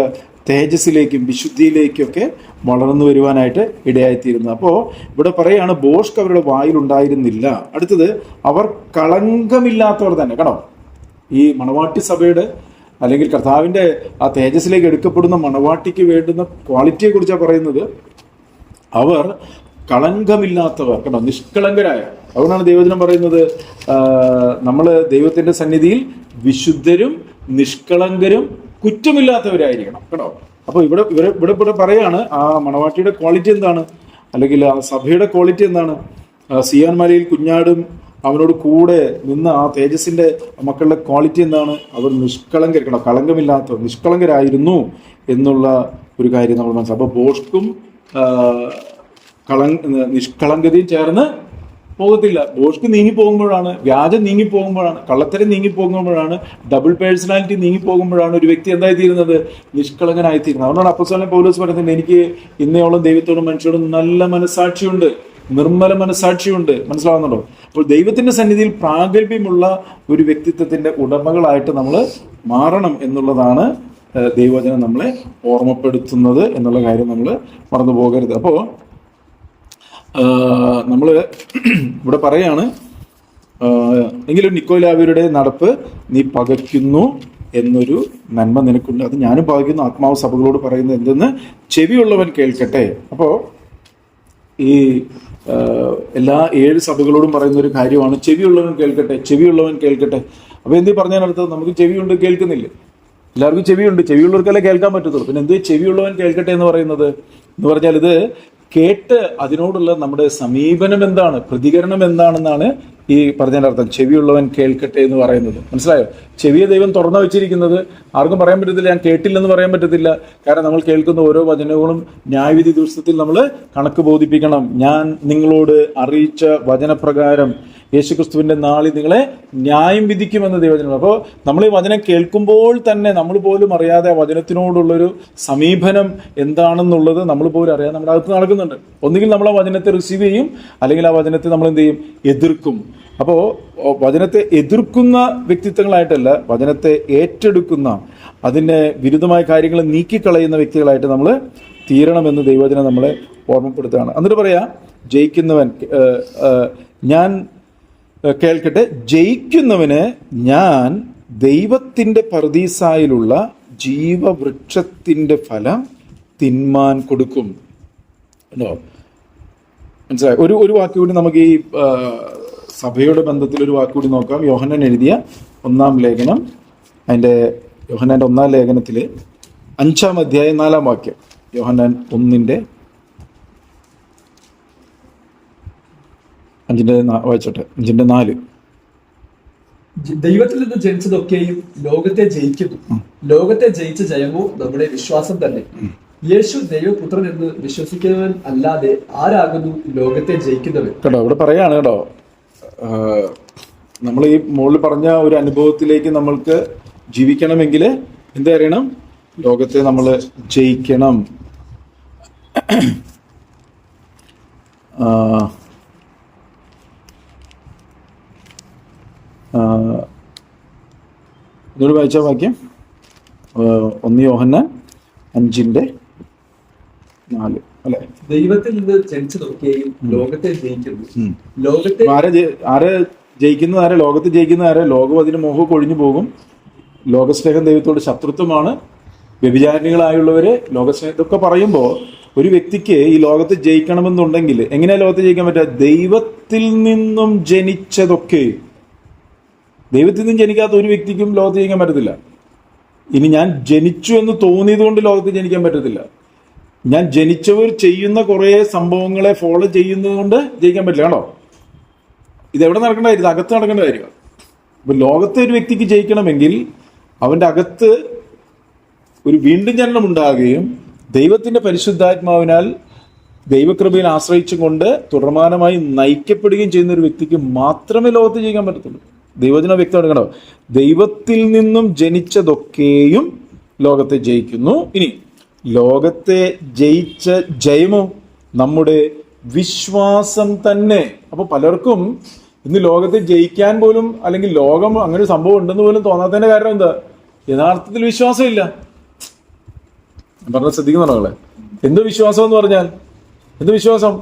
S1: തേജസ്സിലേക്കും വിശുദ്ധിയിലേക്കൊക്കെ വളർന്നു വരുവാനായിട്ട് ഇടയായിത്തീരുന്നത്. അപ്പോൾ ഇവിടെ പറയുകയാണ്, ബോഷ്ക് അവരുടെ വായിലുണ്ടായിരുന്നില്ല. അടുത്തത്, അവർ കളങ്കമില്ലാത്തവർ തന്നെ. കേട്ടോ, ഈ മണവാട്ടി സഭയുടെ അല്ലെങ്കിൽ കർത്താവിൻ്റെ ആ തേജസ്സിലേക്ക് എടുക്കപ്പെടുന്ന മണവാട്ടിക്ക് വേണ്ടുന്ന ക്വാളിറ്റിയെ കുറിച്ചാണ് പറയുന്നത്. അവർ കളങ്കമില്ലാത്തവർ, കേട്ടോ, നിഷ്കളങ്കരായ. അതുകൊണ്ടാണ് ദൈവവചനം പറയുന്നത്, നമ്മൾ ദൈവത്തിന്റെ സന്നിധിയിൽ വിശുദ്ധരും നിഷ്കളങ്കരും കുറ്റമില്ലാത്തവരായിരിക്കണം. കേട്ടോ, അപ്പോൾ ഇവിടെ പറയാണ് ആ മണവാട്ടിയുടെ ക്വാളിറ്റി എന്താണ്, അല്ലെങ്കിൽ ആ സഭയുടെ ക്വാളിറ്റി എന്താണ്? സിയോൻ മലയിൽ കുഞ്ഞാടും അവനോട് കൂടെ നിന്ന ആ തേജസ്സിന്റെ മക്കളുടെ ക്വാളിറ്റി എന്താണ്? അവർ നിഷ്കളങ്കർ, കേട്ടോ, കളങ്കമില്ലാത്തവർ, നിഷ്കളങ്കരായിരുന്നു എന്നുള്ള ഒരു കാര്യം നമ്മൾ മനസ്സിലാക്കും. അപ്പോൾ ബോഷ്കും നിഷ്കളങ്കതയും ചേർന്ന് പോകത്തില്ല. ബോഷ്ക്ക് നീങ്ങിപ്പോകുമ്പോഴാണ്, വ്യാജം നീങ്ങിപ്പോകുമ്പോഴാണ്, കള്ളത്തരം നീങ്ങിപ്പോകുമ്പോഴാണ്, ഡബിൾ പേഴ്സണാലിറ്റി നീങ്ങിപ്പോകുമ്പോഴാണ് ഒരു വ്യക്തി എന്തായിത്തീരുന്നത്? നിഷ്കളങ്കനായിത്തീരുന്നത്. അതുകൊണ്ടാണ് അപ്പോസ്തലൻ പൗലോസ് പറയുന്നത്, എനിക്ക് ഇന്നയോളം ദൈവത്തോടും മനുഷ്യരോടും നല്ല മനസ്സാക്ഷിയുണ്ട്, നിർമ്മല മനസ്സാക്ഷിയുണ്ട്. മനസ്സിലാവുന്നുണ്ടോ? അപ്പോൾ ദൈവത്തിന്റെ സന്നിധിയിൽ പ്രാഗൽഭ്യമുള്ള ഒരു വ്യക്തിത്വത്തിന്റെ ഉടമകളായിട്ട് നമ്മൾ മാറണം എന്നുള്ളതാണ് ദൈവവചനം നമ്മളെ ഓർമ്മപ്പെടുത്തുന്നത് എന്നുള്ള കാര്യം നമ്മൾ മറന്നു പോകരുത്. അപ്പോൾ നമ്മൾ ഇവിടെ പറയാണ്, എങ്കിലും നിക്കോലാവരുടെ നടപ്പ് നീ പകയ്ക്കുന്നു, എന്നൊരു നന്മ നിനക്കുണ്ട്, അത് ഞാനും ഭാവിക്കുന്നു. ആത്മാവ് സഭകളോട് പറയുന്നത് എന്തെന്ന് ചെവിയുള്ളവൻ കേൾക്കട്ടെ. അപ്പോൾ ഈ എല്ലാ 7 സഭകളോടും പറയുന്ന ഒരു കാര്യമാണ് ചെവിയുള്ളവൻ കേൾക്കട്ടെ, ചെവിയുള്ളവൻ കേൾക്കട്ടെ. അപ്പോൾ എന്ത് പറഞ്ഞതിനർത്ഥം നമുക്ക് ചെവിയുണ്ട്, കേൾക്കുന്നില്ല. എല്ലാവർക്കും ചെവിയുണ്ട്, ചെവിയുള്ളവർക്കല്ലേ കേൾക്കാൻ പറ്റത്തുള്ളൂ. പിന്നെ എന്ത് ചെവിയുള്ളവൻ കേൾക്കട്ടെ എന്ന് പറയുന്നത് എന്ന് പറഞ്ഞാൽ ഇത് കേട്ട് അതിനോടുള്ള നമ്മുടെ സമീപനം എന്താണ്, പ്രതികരണം എന്താണെന്നാണ് ഈ പറഞ്ഞതിൻ്റെ അർത്ഥം. ചെവിയുള്ളവൻ കേൾക്കട്ടെ എന്ന് പറയുന്നത് മനസ്സിലായോ? ചെവിയെ ദൈവം തുറന്നു വെച്ചിരിക്കുന്നത് ആർക്കും പറയാൻ പറ്റത്തില്ല, ഞാൻ കേട്ടില്ലെന്ന് പറയാൻ പറ്റത്തില്ല. കാരണം നമ്മൾ കേൾക്കുന്ന ഓരോ വചനങ്ങളും ന്യായവിധി ദിവസത്തിൽ നമ്മൾ കണക്ക് ബോധിപ്പിക്കണം. ഞാൻ നിങ്ങളോട് അറിയിച്ച വചനപ്രകാരം യേശുക്രിസ്തുവിന്റെ നാളിൽ നിങ്ങളെ ന്യായം വിധിക്കുമെന്ന് ദൈവവചനം. അപ്പോൾ നമ്മൾ ഈ വചനം കേൾക്കുമ്പോൾ തന്നെ നമ്മൾ പോലും അറിയാതെ ആ വചനത്തിനോടുള്ളൊരു സമീപനം എന്താണെന്നുള്ളത് നമ്മൾ പോലും അറിയാതെ നമ്മുടെ അകത്ത് നടക്കുന്നുണ്ട്. ഒന്നുകിൽ നമ്മൾ ആ വചനത്തെ റിസീവ് ചെയ്യും, അല്ലെങ്കിൽ ആ വചനത്തെ നമ്മൾ എന്ത് ചെയ്യും, എതിർക്കും. അപ്പോൾ വചനത്തെ എതിർക്കുന്ന വ്യക്തിത്വങ്ങളായിട്ടല്ല, വചനത്തെ ഏറ്റെടുക്കുന്ന, അതിൻ്റെ വിരുദ്ധമായ കാര്യങ്ങൾ നീക്കിക്കളയുന്ന വ്യക്തികളായിട്ട് നമ്മൾ തീരണമെന്ന് ദൈവവചനം നമ്മളെ ഓർമ്മപ്പെടുത്തുകയാണ്. എന്നിട്ട് പറയാം, ജയിക്കുന്നവൻ ഞാൻ കേൾക്കട്ടെ, ജയിക്കുന്നവന് ഞാൻ ദൈവത്തിൻ്റെ പർദീസായിലുള്ള ജീവവൃക്ഷത്തിൻ്റെ ഫലം തിന്മാൻ കൊടുക്കും. ഉണ്ടോ? മനസ്സിലായി? ഒരു വാക്കുകൂടി നമുക്ക് ഈ സഭയുടെ ബന്ധത്തിൽ ഒരു വാക്കുകൂടി നോക്കാം. യോഹന്നാൻ എഴുതിയ 1-ാം ലേഖനം, അതിൻ്റെ യോഹന്നാൻ്റെ 1-ാം ലേഖനത്തിൽ 5-ാം അധ്യായം 4-ാം വാക്യം. യോഹന്നാൻ 1-ന്റെ 5-4
S2: ദൈവത്തിൽ നിന്ന് ജനിച്ചതൊക്കെയും ലോകത്തെ ജയിക്കുന്നു, ലോകത്തെ ജയിച്ച ജയമോ നമ്മുടെ വിശ്വാസം തന്നെ. യേശു ദൈവപുത്രൻ എന്ന് വിശ്വസിക്കുന്നവൻ അല്ലാതെ ആരാകുന്നു ലോകത്തെ ജയിക്കുന്നവൻ?
S1: കേട്ടോ, ഇവിടെ പറയാണ് കേട്ടോ, നമ്മൾ ഈ മുകളിൽ പറഞ്ഞ ഒരു അനുഭവത്തിലേക്ക് നമ്മൾക്ക് ജീവിക്കണമെങ്കിൽ എന്ത് അറിയണം? ലോകത്തെ നമ്മൾ ജയിക്കണം. ഇതൊരു വായിച്ച വാക്യം 1 യോഹന്നാൻ 5-4 അല്ലെ?
S2: ദൈവത്തിൽ നിന്ന് ജനിച്ചതൊക്കെയും ലോകത്തെ ജയിക്കുന്നു, ലോകത്തെ
S1: ആരെ ജയിക്കുന്നത്? ആരെ ലോകത്തെ ജയിക്കുന്ന? ആരെ? ലോകം അതിന് മോഹമൊക്കെ ഒഴിഞ്ഞു പോകും. ലോകസ്നേഹം ദൈവത്തോട് ശത്രുത്വമാണ്. വ്യഭിചാരിണികളായുള്ളവരെ ലോകസ്നേഹം, ഇതൊക്കെ പറയുമ്പോൾ ഒരു വ്യക്തിക്ക് ഈ ലോകത്തെ ജയിക്കണമെന്നുണ്ടെങ്കിൽ എങ്ങനെയാ ലോകത്തെ ജയിക്കാൻ പറ്റുക? ദൈവത്തിൽ നിന്നും ജനിച്ചതൊക്കെ. ദൈവത്തിൽ നിന്നും ജനിക്കാത്ത ഒരു വ്യക്തിക്കും ലോകത്ത് ജയിക്കാൻ പറ്റത്തില്ല. ഇനി ഞാൻ ജനിച്ചു എന്ന് തോന്നിയത് കൊണ്ട് ലോകത്ത് ജനിക്കാൻ പറ്റത്തില്ല. ഞാൻ ജനിച്ചവർ ചെയ്യുന്ന കുറേ സംഭവങ്ങളെ ഫോളോ ചെയ്യുന്നത് കൊണ്ട് ജയിക്കാൻ പറ്റില്ല. ആണോ? ഇതെവിടെ നടക്കേണ്ട കാര്യം? അകത്ത് നടക്കേണ്ട കാര്യമാണ്. അപ്പൊ ലോകത്തെ ഒരു വ്യക്തിക്ക് ജയിക്കണമെങ്കിൽ അവന്റെ അകത്ത് ഒരു വീണ്ടും ജനനം ഉണ്ടാകുകയും ദൈവത്തിന്റെ പരിശുദ്ധാത്മാവിനാൽ ദൈവകൃപയിൽ ആശ്രയിച്ചും കൊണ്ട് തുടർമാനമായി നയിക്കപ്പെടുകയും ചെയ്യുന്ന ഒരു വ്യക്തിക്ക് മാത്രമേ ലോകത്ത് ജയിക്കാൻ പറ്റത്തുള്ളൂ. ദൈവജന വ്യക്തമാണ്. കണ്ടോ, ദൈവത്തിൽ നിന്നും ജനിച്ചതൊക്കെയും ലോകത്തെ ജയിക്കുന്നു. ഇനി ലോകത്തെ ജയിച്ച ജയമോ നമ്മുടെ വിശ്വാസം തന്നെ. അപ്പൊ പലർക്കും ഇന്ന് ലോകത്തെ ജയിക്കാൻ പോലും, അല്ലെങ്കിൽ ലോകം അങ്ങനെ ഒരു സംഭവം ഉണ്ടെന്ന് പോലും തോന്നാത്തതിന്റെ കാരണം എന്താ? യഥാർത്ഥത്തിൽ വിശ്വാസമില്ല. പറഞ്ഞ ശ്രദ്ധിക്കുന്നുണ്ടോ? എന്ത് വിശ്വാസം എന്ന് പറഞ്ഞാൽ എന്ത് വിശ്വാസം?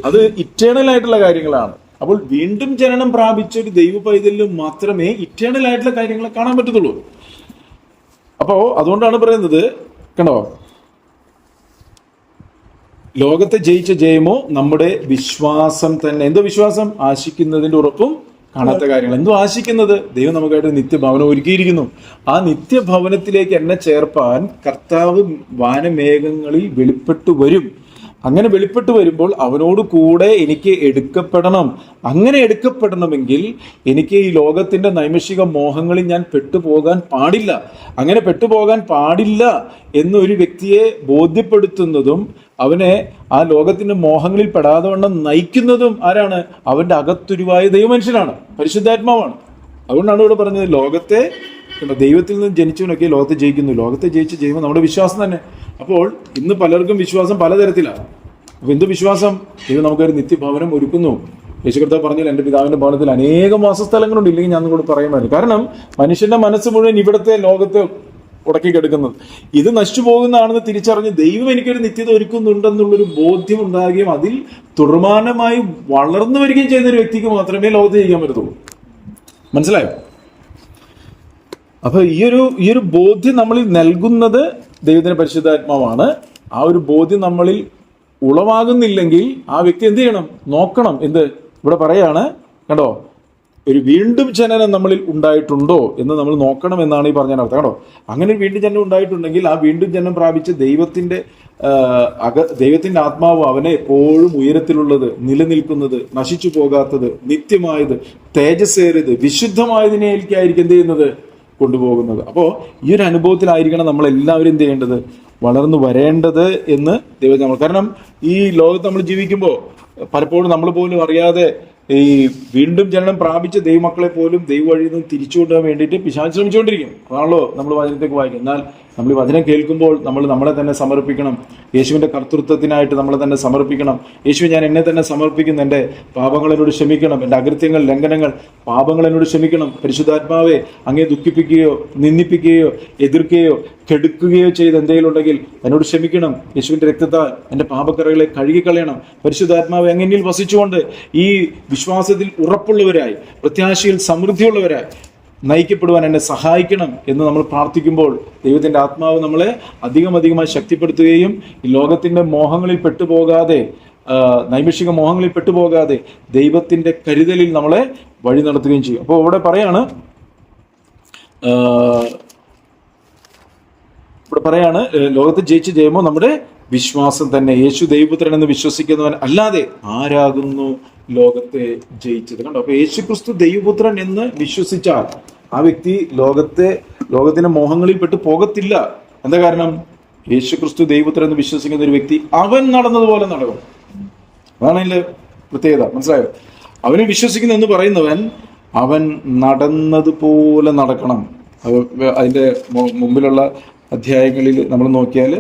S1: അത് ഇറ്റേണൽ ആയിട്ടുള്ള കാര്യങ്ങളാണ്. അപ്പോൾ വീണ്ടും ജനനം പ്രാപിച്ച ഒരു ദൈവ പൈതലിലും മാത്രമേ ഇറ്റേണൽ ആയിട്ടുള്ള കാര്യങ്ങളെ കാണാൻ പറ്റത്തുള്ളൂ. അപ്പോ അതുകൊണ്ടാണ് പറയുന്നത്, കണ്ടോ, ലോകത്തെ ജയിച്ച ജയമോ നമ്മുടെ വിശ്വാസം തന്നെ. എന്തോ വിശ്വാസം? ആശിക്കുന്നതിന്റെ ഉറപ്പും കാണാത്ത കാര്യങ്ങൾ. എന്തോ ആശിക്കുന്നത്? ദൈവം നമുക്കായിട്ട് നിത്യഭവനം ഒരുക്കിയിരിക്കുന്നു. ആ നിത്യഭവനത്തിലേക്ക് എന്നെ ചേർപ്പാൻ കർത്താവ് വാനമേഘങ്ങളിൽ വെളിപ്പെട്ടു വരും. അങ്ങനെ വെളിപ്പെട്ടു വരുമ്പോൾ അവനോട് കൂടെ എനിക്ക് എടുക്കപ്പെടണം. അങ്ങനെ എടുക്കപ്പെടണമെങ്കിൽ എനിക്ക് ഈ ലോകത്തിന്റെ നൈമിഷിക മോഹങ്ങളിൽ ഞാൻ പെട്ടുപോകാൻ പാടില്ല. അങ്ങനെ പെട്ടുപോകാൻ പാടില്ല എന്നൊരു വ്യക്തിയെ ബോധ്യപ്പെടുത്തുന്നതും അവനെ ആ ലോകത്തിന്റെ മോഹങ്ങളിൽ പെടാതെ വണ്ണം നയിക്കുന്നതും ആരാണ്? അവന്റെ അകത്തുരുവായ ദൈവമനുഷ്യനാണ്, പരിശുദ്ധാത്മാവാണ്. അതുകൊണ്ടാണ് ഇവിടെ പറഞ്ഞത് ലോകത്തെ, ദൈവത്തിൽ നിന്ന് ജനിച്ചവനൊക്കെ ലോകത്തെ ജയിക്കുന്നു. ലോകത്തെ ജയിച്ച് ജയിക്കുമ്പോൾ നമ്മുടെ വിശ്വാസം തന്നെ. അപ്പോൾ ഇന്ന് പലർക്കും വിശ്വാസം പലതരത്തിലാണ്. അപ്പൊ എന്ത് വിശ്വാസം? ദൈവം നമുക്കൊരു നിത്യഭവനം ഒരുക്കുന്നു. യേശു കർത്താവ് പറഞ്ഞാൽ എൻ്റെ പിതാവിന്റെ ഭവനത്തിൽ അനേകം വാസസ്ഥലങ്ങളുണ്ട്, ഇല്ലെങ്കിൽ ഞാൻ നിങ്ങളോട് പറയുമായിരുന്നു. കാരണം മനുഷ്യന്റെ മനസ്സ് മുഴുവൻ ഇവിടുത്തെ ലോകത്തെ ഉടക്കി കിടക്കുന്നത്. ഇത് നശിച്ചു പോകുന്നതാണെന്ന് തിരിച്ചറിഞ്ഞ് ദൈവം എനിക്കൊരു നിത്യത ഒരുക്കുന്നുണ്ടെന്നുള്ളൊരു ബോധ്യം ഉണ്ടാകുകയും അതിൽ തുടർമാനമായി വളർന്നു വരികയും ചെയ്യുന്ന ഒരു വ്യക്തിക്ക് മാത്രമേ ലോകത്ത് ജയിക്കാൻ പറ്റത്തുള്ളൂ. മനസ്സിലായോ? അപ്പൊ ഈ ഒരു ബോധ്യം നമ്മളിൽ നൽകുന്നത് ദൈവത്തിന്റെ പരിശുദ്ധാത്മാവാണ്. ആ ഒരു ബോധ്യം നമ്മളിൽ ഉളവാകുന്നില്ലെങ്കിൽ ആ വ്യക്തി എന്ത് ചെയ്യണം? നോക്കണം. എന്ത് ഇവിടെ പറയാണ് കണ്ടോ, ഒരു വീണ്ടും ജനനം നമ്മളിൽ ഉണ്ടായിട്ടുണ്ടോ എന്ന് നമ്മൾ നോക്കണം എന്നാണ് ഈ പറഞ്ഞ അർത്ഥം. കേട്ടോ, അങ്ങനെ ഒരു വീണ്ടും ജനനം ഉണ്ടായിട്ടുണ്ടെങ്കിൽ ആ വീണ്ടും ജനനം പ്രാപിച്ച് ദൈവത്തിന്റെ ആത്മാവ് അവനെ എപ്പോഴും ഉയരത്തിലുള്ളത്, നിലനിൽക്കുന്നത്, നശിച്ചു പോകാത്തത്, നിത്യമായത്, തേജസ്സേറിയത്, വിശുദ്ധമായതിനേക്കായിരിക്കും എന്ത് ചെയ്യുന്നത്? കൊണ്ടുപോകുന്നത്. അപ്പോൾ ഈ ഒരു അനുഭവത്തിലായിരിക്കണം നമ്മളെല്ലാവരും എന്ത് ചെയ്യേണ്ടത്? വളർന്നു വരേണ്ടത് എന്ന് ദൈവം നമ്മൾ. കാരണം ഈ ലോകത്ത് നമ്മൾ ജീവിക്കുമ്പോൾ പലപ്പോഴും നമ്മൾ പോലും അറിയാതെ ഈ വീണ്ടും ജനനം പ്രാപിച്ച ദൈവമക്കളെ പോലും ദൈവ വഴിയിൽ നിന്ന് തിരിച്ചു കൊണ്ടുപോകാൻ വേണ്ടിയിട്ട് പിശാച് ശ്രമിച്ചുകൊണ്ടിരിക്കും. അതാണല്ലോ നമ്മൾ വചനത്തേക്ക് വായിക്കും. എന്നാൽ നമ്മൾ ഈ വചനം കേൾക്കുമ്പോൾ നമ്മൾ നമ്മളെ തന്നെ സമർപ്പിക്കണം. യേശുവിന്റെ കർത്തൃത്വത്തിനായിട്ട് നമ്മളെ തന്നെ സമർപ്പിക്കണം. യേശു, ഞാൻ എന്നെ തന്നെ സമർപ്പിക്കുന്നു, എൻ്റെ പാപങ്ങൾ എന്നോട് ക്ഷമിക്കണം, എൻ്റെ അകൃത്യങ്ങൾ, ലംഘനങ്ങൾ, പാപങ്ങൾ എന്നോട് ക്ഷമിക്കണം. പരിശുദ്ധാത്മാവെ, അങ്ങേ ദുഃഖിപ്പിക്കുകയോ നിന്ദിപ്പിക്കുകയോ എതിർക്കുകയോ കെടുക്കുകയോ ചെയ്ത് എന്തെങ്കിലും ഉണ്ടെങ്കിൽ എന്നോട് ക്ഷമിക്കണം. യേശുവിന്റെ രക്തത്താൽ എൻ്റെ പാപക്കറകളെ കഴുകിക്കളയണം. പരിശുദ്ധാത്മാവ് എങ്ങനെയും വസിച്ചുകൊണ്ട് ഈ വിശ്വാസത്തിൽ ഉറപ്പുള്ളവരായി, പ്രത്യാശയിൽ സമൃദ്ധിയുള്ളവരായി നയിക്കപ്പെടുവാൻ എന്നെ സഹായിക്കണം എന്ന് നമ്മൾ പ്രാർത്ഥിക്കുമ്പോൾ ദൈവത്തിന്റെ ആത്മാവ് നമ്മളെ അധികമായി ശക്തിപ്പെടുത്തുകയും ഈ ലോകത്തിന്റെ മോഹങ്ങളിൽ പെട്ടുപോകാതെ, നൈമിഷിക മോഹങ്ങളിൽ പെട്ടുപോകാതെ ദൈവത്തിന്റെ കരുതലിൽ നമ്മളെ വഴി നടത്തുകയും ചെയ്യും. അപ്പോൾ ഇവിടെ പറയാണ് ലോകത്തെ ജയിച്ച് ജയമോ നമ്മുടെ വിശ്വാസം തന്നെ. യേശു ദൈവപുത്രൻ എന്ന് വിശ്വസിക്കുന്നവൻ അല്ലാതെ ആരാകുന്നു ലോകത്തെ ജയിച്ചത്? കണ്ടോ, അപ്പൊ യേശു ക്രിസ്തു ദൈവപുത്രൻ എന്ന് വിശ്വസിച്ചാൽ ആ വ്യക്തി ലോകത്തിന്റെ മോഹങ്ങളിൽ പെട്ട് പോകത്തില്ല. എന്താ കാരണം? യേശു ക്രിസ്തു ദൈവപുത്രൻ എന്ന് വിശ്വസിക്കുന്ന ഒരു വ്യക്തി അവൻ നടന്നതുപോലെ നടക്കും. അതാണ് അതിന്റെ പ്രത്യേകത. മനസ്സിലായോ? അവനെ വിശ്വസിക്കുന്ന എന്ന് പറയുന്നവൻ അവൻ നടന്നതുപോലെ നടക്കണം. അതിന്റെ മുമ്പിലുള്ള അധ്യായങ്ങളിൽ നമ്മൾ നോക്കിയാൽ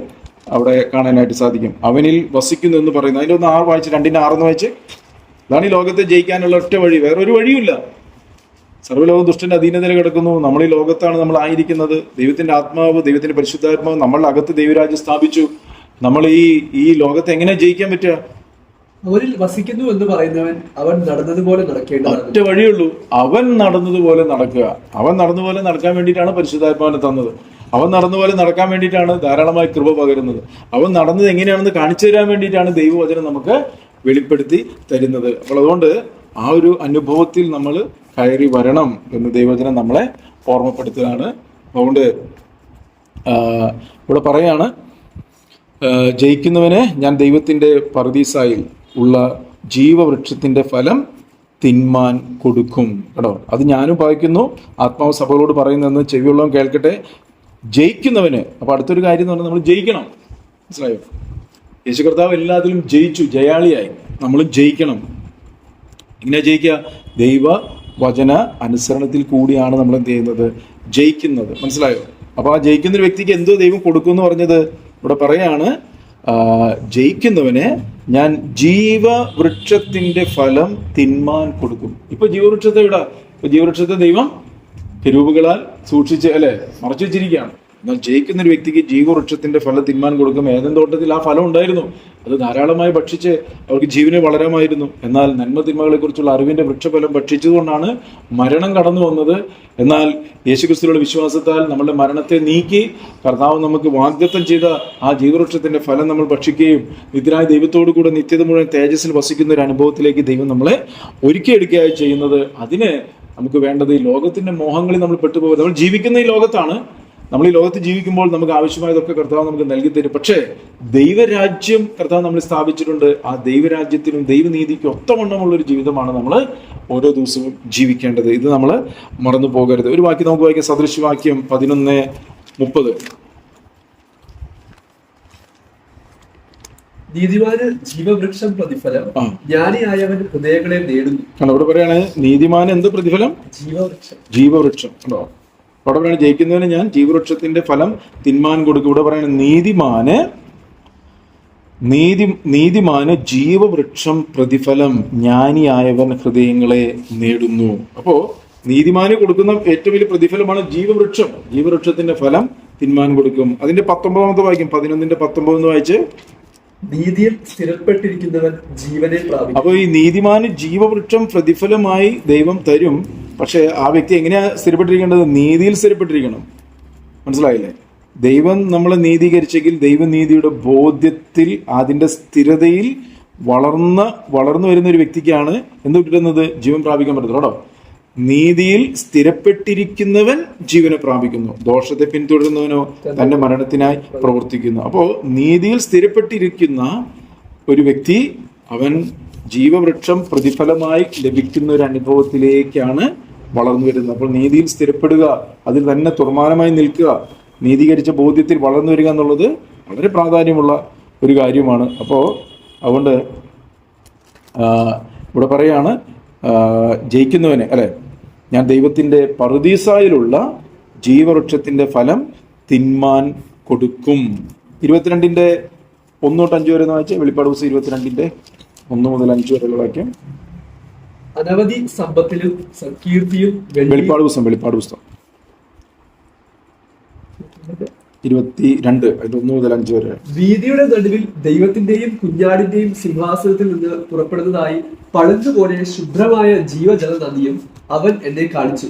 S1: അവിടെ കാണാനായിട്ട് സാധിക്കും. അവനിൽ വസിക്കുന്നു എന്ന് പറയുന്നത്. അതിൻ്റെ 6 വായിച്ച് 2:6 വായിച്ച്. അതാണ് ഈ ലോകത്തെ ജയിക്കാനുള്ള ഒറ്റ വഴി. വേറൊരു വഴിയുമില്ല. സർവ്വലോകം ദുഷ്ടന്റെ അധീനതയിൽ കിടക്കുന്നു. നമ്മൾ ഈ ലോകത്താണ് നമ്മൾ ആയിരിക്കുന്നത്. ദൈവത്തിന്റെ ആത്മാവ്, ദൈവത്തിന്റെ പരിശുദ്ധാത്മാവ് നമ്മളുടെ അകത്ത് ദൈവരാജ്യം സ്ഥാപിച്ചു. നമ്മൾ ഈ ലോകത്തെ എങ്ങനെ ജയിക്കാൻ പറ്റുക?
S2: അവനിൽ വസിക്കുന്നു എന്ന് പറയുന്നവൻ അവൻ നടന്നതുപോലെ നടക്കേണ്ടതാണ്.
S1: ഒറ്റ വഴിയുള്ളൂ, അവൻ നടന്നതുപോലെ നടക്കുക. അവൻ നടന്നതുപോലെ നടക്കാൻ വേണ്ടിയിട്ടാണ് പരിശുദ്ധാത്മാവിനെ തന്നത്. അവൻ നടന്നതുപോലെ നടക്കാൻ വേണ്ടിയിട്ടാണ് ധാരാളമായി കൃപ പകരുന്നത്. അവൻ നടന്നത് എങ്ങനെയാണെന്ന് കാണിച്ചു തരാൻ വേണ്ടിയിട്ടാണ് ദൈവവചനം നമുക്ക് വെളിപ്പെടുത്തി തരുന്നത്. അപ്പോൾ അതുകൊണ്ട് ആ ഒരു അനുഭവത്തിൽ നമ്മൾ കയറി വരണം എന്ന് ദൈവവചനം നമ്മളെ ഓർമ്മപ്പെടുത്തുകയാണ്. അതുകൊണ്ട് ഇവിടെ പറയാണ്, ജയിക്കുന്നവന് ഞാൻ ദൈവത്തിന്റെ പറുദീസായിൽ ഉള്ള ജീവവൃക്ഷത്തിന്റെ ഫലം തിന്മാൻ കൊടുക്കും. കേട്ടോ, അത് ഞാനും വായിക്കുന്നു, ആത്മാവ് സഭകളോട് പറയുന്നതെന്ന് ചെവിയുള്ളവൻ കേൾക്കട്ടെ. ജയിക്കുന്നവന്, അപ്പൊ അടുത്തൊരു കാര്യം എന്ന് പറഞ്ഞാൽ നമ്മൾ ജയിക്കണം. മനസ്സിലായോ? യേശു കർത്താവ് എല്ലാത്തിലും ജയിച്ചു, ജയാളിയായി. നമ്മൾ ജയിക്കണം. എങ്ങനെ ജയിക്കുക? ദൈവ വചന അനുസരണത്തിൽ കൂടിയാണ് നമ്മൾ എന്ത് ചെയ്യുന്നത്? ജയിക്കുന്നത്. മനസ്സിലായോ? അപ്പൊ ആ ജയിക്കുന്ന ഒരു വ്യക്തിക്ക് എന്തോ ദൈവം കൊടുക്കും എന്ന് പറഞ്ഞത് ഇവിടെ പറയാണ്, ജയിക്കുന്നവന് ഞാൻ ജീവവൃക്ഷത്തിന്റെ ഫലം തിന്മാൻ കൊടുക്കും. ഇപ്പൊ ജീവവൃക്ഷത്തെ ഇപ്പൊ ജീവവൃക്ഷത്തെ ദൈവം കെരൂബുകളാൽ സൂക്ഷിച്ച് മറച്ചു വെച്ചിരിക്കുകയാണ്. എന്നാൽ ജയിക്കുന്ന ഒരു വ്യക്തിക്ക് ജീവവൃക്ഷത്തിന്റെ ഫലം തിന്മാൻ കൊടുക്കും. ഏദൻ തോട്ടത്തിൽ ആ ഫലം ഉണ്ടായിരുന്നു, അത് ധാരാളമായി ഭക്ഷിച്ച് അവർക്ക് ജീവന് വളരാമായിരുന്നു. എന്നാൽ നന്മ തിന്മകളെ കുറിച്ചുള്ള അറിവിന്റെ വൃക്ഷഫലം ഭക്ഷിച്ചതുകൊണ്ടാണ് മരണം കടന്നു വന്നത്. എന്നാൽ യേശുക്രിസ്തുവിലുള്ള വിശ്വാസത്താൽ നമ്മളുടെ മരണത്തെ നീക്കി കർത്താവ് നമുക്ക് വാഗ്ദത്തം ചെയ്ത ആ ജീവവൃക്ഷത്തിന്റെ ഫലം നമ്മൾ ഭക്ഷിക്കുകയും നിത്യനായ ദൈവത്തോടു കൂടെ നിത്യത മുഴുവൻ തേജസ്സിൽ വസിക്കുന്ന ഒരു അനുഭവത്തിലേക്ക് ദൈവം നമ്മളെ ഒരുക്കിയെടുക്കുകയായി ചെയ്യുന്നത്. അതിന് നമുക്ക് വേണ്ടത് ഈ ലോകത്തിന്റെ മോഹങ്ങളിൽ നമ്മൾ പെട്ടുപോകുന്നത്. നമ്മൾ ജീവിക്കുന്ന ഈ ലോകത്താണ്. നമ്മൾ ഈ ലോകത്ത് ജീവിക്കുമ്പോൾ നമുക്ക് ആവശ്യമായതൊക്കെ കർത്താവ് നമുക്ക് നൽകി തരും. പക്ഷേ ദൈവരാജ്യം കർത്താവ് നമ്മൾ സ്ഥാപിച്ചിട്ടുണ്ട്. ആ ദൈവരാജ്യത്തിനും ദൈവനീതിക്കും ഒത്തവണ്ണമുള്ളൊരു ജീവിതമാണ് നമ്മൾ ഓരോ ദിവസവും ജീവിക്കേണ്ടത്. ഇത് നമ്മൾ മറന്നു പോകരുത്. ഒരു വാക്യം നമുക്ക് വായിക്കാം. സദൃശവാക്യം 11:30.
S2: നീതിമാന് ജീവവൃക്ഷം പ്രതിഫലം, ജ്ഞാനിയായവൻ ഹൃദയങ്ങളെ നേടുന്നു.
S1: അവിടെ പറയാണ് നീതിമാന് എന്ത് പ്രതിഫലം? ജീവവൃക്ഷം. കണ്ടോ, അവിടെ പറയാണ് ജയിക്കുന്നവന് ഞാൻ ജീവവൃക്ഷത്തിന്റെ ഫലം തിന്മാൻ കൊടുക്കും. ഇവിടെ പറയാണ് നീതിമാന് ജീവവൃക്ഷം പ്രതിഫലം, ജ്ഞാനിയായവൻ ഹൃദയങ്ങളെ നേടുന്നു. അപ്പോ നീതിമാന് കൊടുക്കുന്ന ഏറ്റവും വലിയ പ്രതിഫലമാണ് ജീവവൃക്ഷം. ജീവവൃക്ഷത്തിന്റെ ഫലം തിന്മാൻ കൊടുക്കും. അതിന്റെ 19 വായിക്കും. 11:19 വായിച്ച്.
S2: നീതിയിൽ സ്ഥിരപ്പെട്ടിരിക്കുന്നവൻ ജീവനെ പ്രാപിക്കും.
S1: അപ്പൊ ഈ നീതിമാന് ജീവവൃക്ഷം പ്രതിഫലമായി ദൈവം തരും. പക്ഷെ ആ വ്യക്തി എങ്ങനെയാ സ്ഥിരപ്പെട്ടിരിക്കേണ്ടത്? നീതിയിൽ സ്ഥിരപ്പെട്ടിരിക്കണം. മനസ്സിലായില്ലേ? ദൈവം നമ്മളെ നീതീകരിച്ചെങ്കിൽ ദൈവനീതിയുടെ ബോധ്യത്തിൽ അതിന്റെ സ്ഥിരതയിൽ വളർന്നു വരുന്ന ഒരു വ്യക്തിക്കാണ് എന്ത് കിട്ടുന്നത്? ജീവൻ പ്രാപിക്കാൻ പറ്റുന്നത് കേട്ടോ. നീതിയിൽ സ്ഥിരപ്പെട്ടിരിക്കുന്നവൻ ജീവനെ പ്രാപിക്കുന്നു, ദോഷത്തെ പിന്തുടരുന്നവനോ തന്റെ മരണത്തിനായി പ്രവർത്തിക്കുന്നു. അപ്പോൾ നീതിയിൽ സ്ഥിരപ്പെട്ടിരിക്കുന്ന ഒരു വ്യക്തി അവൻ ജീവവൃക്ഷം പ്രതിഫലമായി ലഭിക്കുന്ന ഒരു അനുഭവത്തിലേക്കാണ് വളർന്നു വരുന്നത്. അപ്പോൾ നീതിയിൽ സ്ഥിരപ്പെടുക, അതിൽ തന്നെ തുറമാനമായി നിൽക്കുക, നീതീകരിച്ച ബോധ്യത്തിൽ വളർന്നു വരിക എന്നുള്ളത് വളരെ പ്രാധാന്യമുള്ള ഒരു കാര്യമാണ്. അപ്പോൾ അതുകൊണ്ട് ഇവിടെ പറയാണ് ജയിക്കുന്നവനെ, അല്ലെ, ഞാൻ ദൈവത്തിന്റെ പറുദീസായിലുള്ള ജീവവൃക്ഷത്തിന്റെ ഫലം തിന്മാൻ കൊടുക്കും. 22:1-5 വരെ വായിച്ച വെളിപ്പാട് പുസ്തകം 22:1 മുതൽ 5 വരെയുള്ള വാക്യം.
S2: അനവധി സമ്പത്തിലും കീർത്തിയും
S1: വെളിപ്പാട് പുസ്തകം 22 അതിന്റെ 1 മുതൽ 5 വരെ.
S2: വീതിയുടെ നടുവിൽ ദൈവത്തിന്റെയും കുഞ്ഞാടിന്റെയും സിംഹാസനത്തിൽ നിന്ന് പുറപ്പെടുന്നതായി പളുങ്കുപോലെ ശുഭ്രമായ ജീവജല നദിയും അവൻ എന്നെ കാണിച്ചു.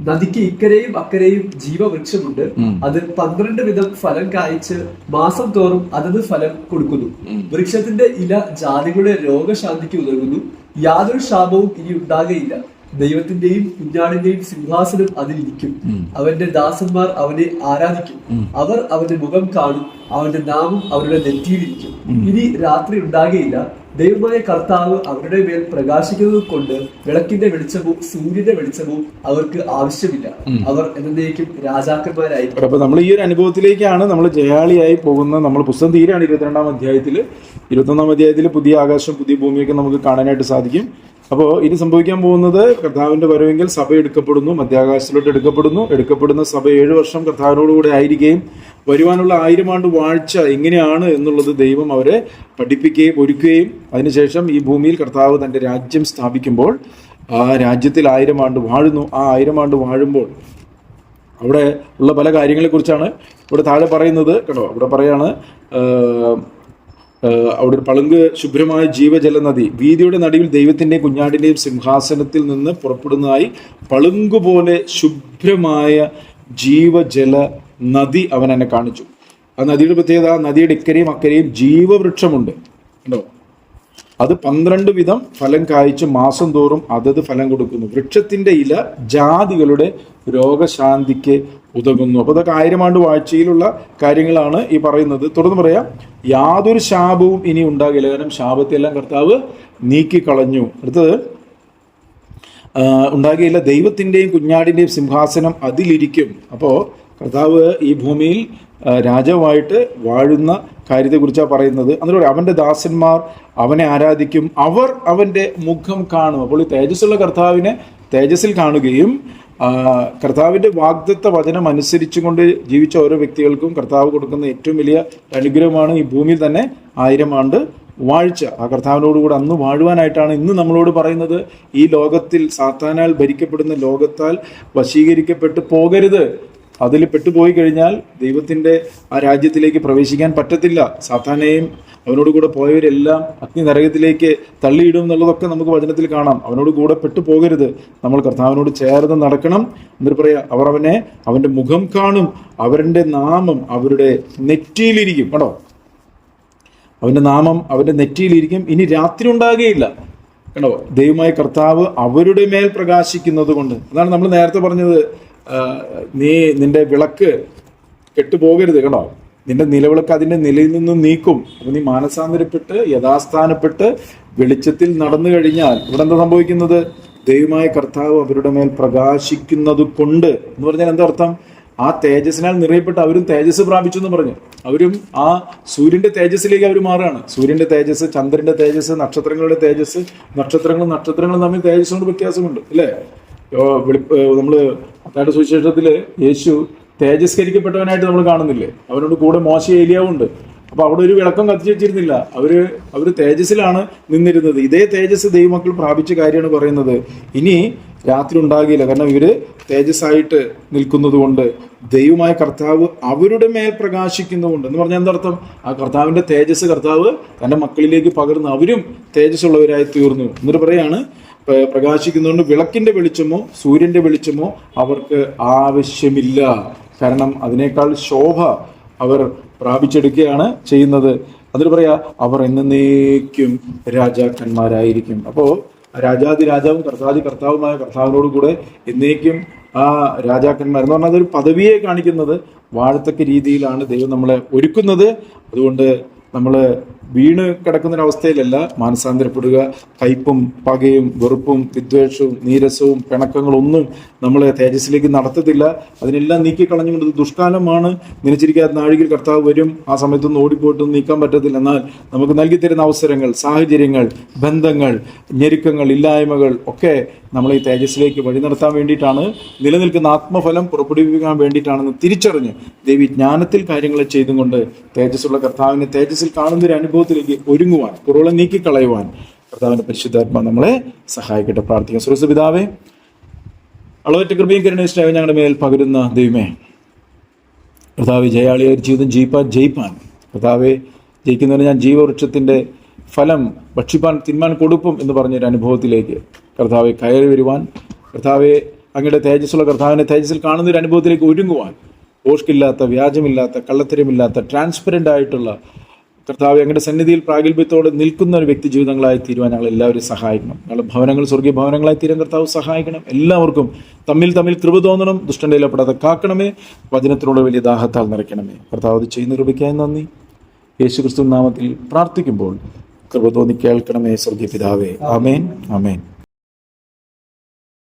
S2: നദിക്ക് ഇക്കരെയും അക്കരെയും ജീവവൃക്ഷമുണ്ട്. അത് 12 വിധം ഫലം കായ്ച്ച് മാസം തോറും അതത് ഫലം കൊടുക്കുന്നു. വൃക്ഷത്തിന്റെ ഇല ജാതികളുടെ രോഗശാന്തിക്ക് ഉതകുന്നു. യാതൊരു ശാപവും ഇനി ഉണ്ടാകയില്ല. ദൈവത്തിന്റെയും കുഞ്ഞാടിന്റെയും സിംഹാസനം അതിലിരിക്കും. അവന്റെ ദാസന്മാർ അവനെ ആരാധിക്കും. അവർ അവന്റെ മുഖം കാണും. അവന്റെ നാമം അവരുടെ നെറ്റിയിലിരിക്കും. ഇനി രാത്രി ഉണ്ടാകുകയില്ല. ദൈവമായ കർത്താവ് അവരുടെ മേൽ പ്രകാശിക്കുന്നത് കൊണ്ട് വിളക്കിന്റെ വെളിച്ചവും സൂര്യന്റെ വെളിച്ചവും അവർക്ക് ആവശ്യമില്ല. അവർ എന്നേക്കും രാജാക്കന്മാരായിരിക്കും.
S1: അപ്പൊ നമ്മൾ ഈ ഒരു അനുഭവത്തിലേക്കാണ് നമ്മൾ ജയാളിയായി പോകുന്നത്. നമ്മൾ പുസ്തകം തീരാണ് 22-ാം അധ്യായത്തില്. 21-ാം അധ്യായത്തിൽ പുതിയ ആകാശം പുതിയ ഭൂമിയൊക്കെ നമുക്ക് കാണാനായിട്ട് സാധിക്കും. അപ്പോൾ ഇനി സംഭവിക്കാൻ പോകുന്നത്, കർത്താവിന്റെ വരവെങ്കിൽ സഭ എടുക്കപ്പെടുന്നു, മധ്യാകാശത്തിലോട്ട് എടുക്കപ്പെടുന്ന സഭ 7 വർഷം കർത്താവിനോടുകൂടെ ആയിരിക്കുകയും വരുവാനുള്ള 1000 ആണ്ട് വാഴ്ച എങ്ങനെയാണ് എന്നുള്ളത് ദൈവം അവരെ പഠിപ്പിക്കുകയും ഒരുക്കുകയും അതിനുശേഷം ഈ ഭൂമിയിൽ കർത്താവ് തന്റെ രാജ്യം സ്ഥാപിക്കുമ്പോൾ ആ രാജ്യത്തിൽ 1000 ആണ്ട് വാഴുന്നു. ആ 1000 ആണ്ട് വാഴുമ്പോൾ അവിടെ ഉള്ള പല കാര്യങ്ങളെ കുറിച്ചാണ് ഇവിടെ താഴെ പറയുന്നത് കേട്ടോ. ഇവിടെ പറയാണ് അവിടെ ഒരു പളുങ്ക് ശുഭ്രമായ ജീവജല നദി, വീതിയുടെ നടുവിൽ ദൈവത്തിന്റെയും കുഞ്ഞാടിന്റെയും സിംഹാസനത്തിൽ നിന്ന് പുറപ്പെടുന്നതായി പളുങ്കുപോലെ ശുഭ്രമായ ജീവജല നദി അവൻ എന്നെ കാണിച്ചു. ആ നദിയുടെ പ്രത്യേകത, നദിയുടെ ഇക്കരെയും അക്കരെയും ജീവവൃക്ഷമുണ്ട് കേട്ടോ. അത് 12 വിധം ഫലം കായ്ച്ച് മാസം തോറും അതത് ഫലം കൊടുക്കുന്നു. വൃക്ഷത്തിന്റെ ഇല ജാതികളുടെ രോഗശാന്തിക്ക് ഉതകുന്നു. അപ്പൊ അതൊക്കെ 1000 ആണ്ട് വാഴ്ചയിലുള്ള കാര്യങ്ങളാണ് ഈ പറയുന്നത്. തുടർന്ന് പറയാം, യാതൊരു ശാപവും ഇനി ഉണ്ടാകില്ല, കാരണം ശാപത്തെ എല്ലാം കർത്താവ് നീക്കിക്കളഞ്ഞു. അടുത്തത് ഉണ്ടാകില്ല, ദൈവത്തിന്റെയും കുഞ്ഞാടിന്റെയും സിംഹാസനം അതിലിരിക്കും. അപ്പോ കർത്താവ് ഈ ഭൂമിയിൽ രാജാവായിട്ട് വാഴുന്ന കാര്യത്തെക്കുറിച്ചാണ് പറയുന്നത്. എന്നിട്ട് അവന്റെ ദാസന്മാർ അവനെ ആരാധിക്കും, അവർ അവന്റെ മുഖം കാണും. അപ്പോൾ ഈ തേജസ്സുള്ള കർത്താവിനെ തേജസ്സിൽ കാണുകയും കർത്താവിന്റെ വാഗ്ദത്ത വചനം അനുസരിച്ചുകൊണ്ട് ജീവിച്ച ഓരോ വ്യക്തികൾക്കും കർത്താവ് കൊടുക്കുന്ന ഏറ്റവും വലിയ അനുഗ്രഹമാണ് ഈ ഭൂമിയിൽ തന്നെ 1000 ആണ്ട് വാഴ്ച. ആ കർത്താവിനോടുകൂടെ അന്ന് വാഴുവാനായിട്ടാണ് ഇന്ന് നമ്മളോട് പറയുന്നത്, ഈ ലോകത്തിൽ സാത്താനാൽ ഭരിക്കപ്പെടുന്ന ലോകത്താൽ വശീകരിക്കപ്പെട്ടു പോകരുത്. അതിൽ പെട്ടുപോയി കഴിഞ്ഞാൽ ദൈവത്തിന്റെ ആ രാജ്യത്തിലേക്ക് പ്രവേശിക്കാൻ പറ്റത്തില്ല. സാത്താനെയും അവനോട് കൂടെ പോയവരെല്ലാം അഗ്നി നരകത്തിലേക്ക് തള്ളിയിടും എന്നുള്ളതൊക്കെ നമുക്ക് വചനത്തിൽ കാണാം. അവനോട് കൂടെ പെട്ടുപോകരുത്, നമ്മൾ കർത്താവിനോട് ചേർന്ന് നടക്കണം. എന്നിട്ട് പറയാ, അവർ അവന്റെ മുഖം കാണും, അവരുടെ നാമം അവരുടെ നെറ്റിയിലിരിക്കും കേട്ടോ. അവന്റെ നാമം അവന്റെ നെറ്റിയിലിരിക്കും. ഇനി രാത്രി ഉണ്ടാകുകയില്ല കേട്ടോ. ദൈവമായ കർത്താവ് അവരുടെ മേൽ പ്രകാശിക്കുന്നത് കൊണ്ട്. അതാണ് നമ്മൾ നേരത്തെ പറഞ്ഞത്, നിന്റെ വിളക്ക് കെട്ടുപോകരുത് കേട്ടോ. നിന്റെ നിലവിളക്ക് അതിന്റെ നിലയിൽ നിന്നും നീക്കും. അപ്പൊ നീ മാനസാന്തരപ്പെട്ട് യഥാസ്ഥാനപ്പെട്ട് വെളിച്ചത്തിൽ നടന്നു കഴിഞ്ഞാൽ ഇവിടെ എന്താ സംഭവിക്കുന്നത്? ദൈവമായ കർത്താവ് അവരുടെ മേൽ പ്രകാശിക്കുന്നത് കൊണ്ട് എന്ന് പറഞ്ഞാൽ എന്താ അർത്ഥം? ആ തേജസ്സിനാൽ നിറയപ്പെട്ട് അവരും തേജസ് പ്രാപിച്ചു എന്ന് പറഞ്ഞു. അവരും ആ സൂര്യന്റെ തേജസ്സിലേക്ക് അവർ മാറുകയാണ്. സൂര്യന്റെ തേജസ്, ചന്ദ്രന്റെ തേജസ്, നക്ഷത്രങ്ങളുടെ തേജസ്, നക്ഷത്രങ്ങളും തമ്മിൽ തേജസ് കൊണ്ട് വ്യത്യാസമുണ്ട് അല്ലേ? നമ്മള് മത്തായിയുടെ സുവിശേഷത്തില് യേശു തേജസ്കരിക്കപ്പെട്ടവനായിട്ട് നമ്മൾ കാണുന്നില്ലേ? അവനോട് കൂടെ മോശ ഏലിയാവുണ്ട്. അപ്പൊ അവിടെ ഒരു വിളക്കം കത്തിച്ചു വെച്ചിരുന്നില്ല. അവര് തേജസ്സിലാണ് നിന്നിരുന്നത്. ഇതേ തേജസ് ദൈവമക്കൾ പ്രാപിച്ച കാര്യമാണ് പറയുന്നത്. ഇനി രാത്രി ഉണ്ടാകില്ല, കാരണം ഇവര് തേജസ്സായിട്ട് നിൽക്കുന്നത് കൊണ്ട്, ദൈവമായ കർത്താവ് അവരുടെ മേൽ പ്രകാശിക്കുന്നതുകൊണ്ട്. എന്ന് പറഞ്ഞാൽ എന്തർത്ഥം? ആ കർത്താവിന്റെ തേജസ് കർത്താവ് തന്റെ മക്കളിലേക്ക് പകർന്ന് അവരും തേജസ്സുള്ളവരായി തീർന്നു. എന്നിട്ട് പറയാണ്, പ്രകാശിക്കുന്നതുകൊണ്ട് വിളക്കിന്റെ വെളിച്ചമോ സൂര്യന്റെ വെളിച്ചമോ അവർക്ക് ആവശ്യമില്ല. കാരണം അതിനേക്കാൾ ശോഭ അവർ പ്രാപിച്ചെടുക്കുകയാണ് ചെയ്യുന്നത്. അതിന് പറയാ അവർ എന്നേക്കും രാജാക്കന്മാരായിരിക്കും. അപ്പോ രാജാതി രാജാവും കർത്താതി കർത്താവുമായ കർത്താവിനോട് കൂടെ എന്നേക്കും ആ രാജാക്കന്മാർ എന്ന് പറഞ്ഞാൽ അതൊരു പദവിയെ കാണിക്കുന്നത്. വാഴത്തക്ക രീതിയിലാണ് ദൈവം നമ്മളെ ഒരുക്കുന്നത്. അതുകൊണ്ട് നമ്മൾ വീണ് കിടക്കുന്നൊരവസ്ഥയിലല്ല മാനസാന്തരപ്പെടുക. കയ്പും പകയും വെറുപ്പും വിദ്വേഷവും നീരസവും പിണക്കങ്ങളൊന്നും നമ്മളെ തേജസ്സിലേക്ക് നടത്തത്തില്ല. അതിനെല്ലാം നീക്കിക്കളഞ്ഞുകൊണ്ട് ഇത് ദുഷ്കാലമാണ്, നനച്ചിരിക്കാത്ത നാഴികയിൽ കർത്താവ് വരും, ആ സമയത്തൊന്നും ഓടിപ്പോയിട്ടൊന്നും നീക്കാൻ പറ്റത്തില്ല. എന്നാൽ നമുക്ക് നൽകിത്തരുന്ന അവസരങ്ങൾ, സാഹചര്യങ്ങൾ, ബന്ധങ്ങൾ, ഞെരുക്കങ്ങൾ, ഇല്ലായ്മകൾ ഒക്കെ നമ്മളെ ഈ തേജസ്സിലേക്ക് വഴി നടത്താൻ വേണ്ടിയിട്ടാണ്, നിലനിൽക്കുന്ന ആത്മഫലം പുറപ്പെടുവിക്കാൻ വേണ്ടിയിട്ടാണെന്ന് തിരിച്ചറിഞ്ഞ് ദൈവി ജ്ഞാനത്തിൽ കാര്യങ്ങളെ ചെയ്തും കൊണ്ട് തേജസ്സുള്ള കർത്താവിനെ തേജസ്സിൽ കാണുന്നൊരു അനുഭവത്തിലേക്ക് ഒരുങ്ങുവാൻ, കുറവുകളെ നീക്കിക്കളയുവാൻ കർത്താവിന്റെ പരിശുദ്ധാത്മാ നമ്മളെ സഹായിക്കട്ടെ. പ്രാർത്ഥിക്കാം. സുരക്ഷ പിതാവേ, അളവറ്റ കൃപയും കരുണയും ഞങ്ങളുടെ മേൽ പകരുന്ന ദൈവമേ, കർത്താവ് ജയാളിയായ ഒരു ജീവിതം ജയിപ്പാൻ കർത്താവെ, ജയിക്കുന്നതിന് ഞാൻ ജീവവൃക്ഷത്തിന്റെ ഫലം ഭക്ഷിപ്പാൻ തിന്മാൻ കൊടുക്കും എന്ന് പറഞ്ഞൊരു അനുഭവത്തിലേക്ക് കർത്താവെ കയറി വരുവാൻ, കർത്താവെ അങ്ങയുടെ തേജസ്സുള്ള കർത്താവിനെ തേജസ്സിൽ കാണുന്നൊരു അനുഭവത്തിലേക്ക് ഒരുങ്ങുവാൻ, ഓഷ്കില്ലാത്ത, വ്യാജമില്ലാത്ത, കള്ളത്തരമില്ലാത്ത, ട്രാൻസ്പെറൻ്റ് ആയിട്ടുള്ള കർത്താവെ അങ്ങയുടെ സന്നിധിയിൽ പ്രാഗൽഭ്യത്തോടെ നിൽക്കുന്ന ഒരു വ്യക്തി ജീവിതങ്ങളായി തീരുവാൻ ഞങ്ങൾ എല്ലാവരും സഹായിക്കണം. ഞങ്ങളുടെ ഭവനങ്ങൾ സ്വർഗീയ ഭവനങ്ങളായി തീരാൻ കർത്താവ് സഹായിക്കണം. എല്ലാവർക്കും തമ്മിൽ കൃപ തോന്നണം. ദുഷ്ടന്റെ ഇലപ്പെടാതെ കാക്കണമേ. വചനത്തിനോട് വലിയ ദാഹത്താൽ നിറയ്ക്കണമേ. കർത്താവ് ഇത് ചെയ്യുന്ന കൃപയ്ക്കായി നന്ദി. യേശുക്രിസ്തു നാമത്തിൽ പ്രാർത്ഥിക്കുമ്പോൾ കൃപ തോന്നി കേൾക്കണമേ സ്വർഗീയ പിതാവേ. ആമേൻ, ആമേൻ.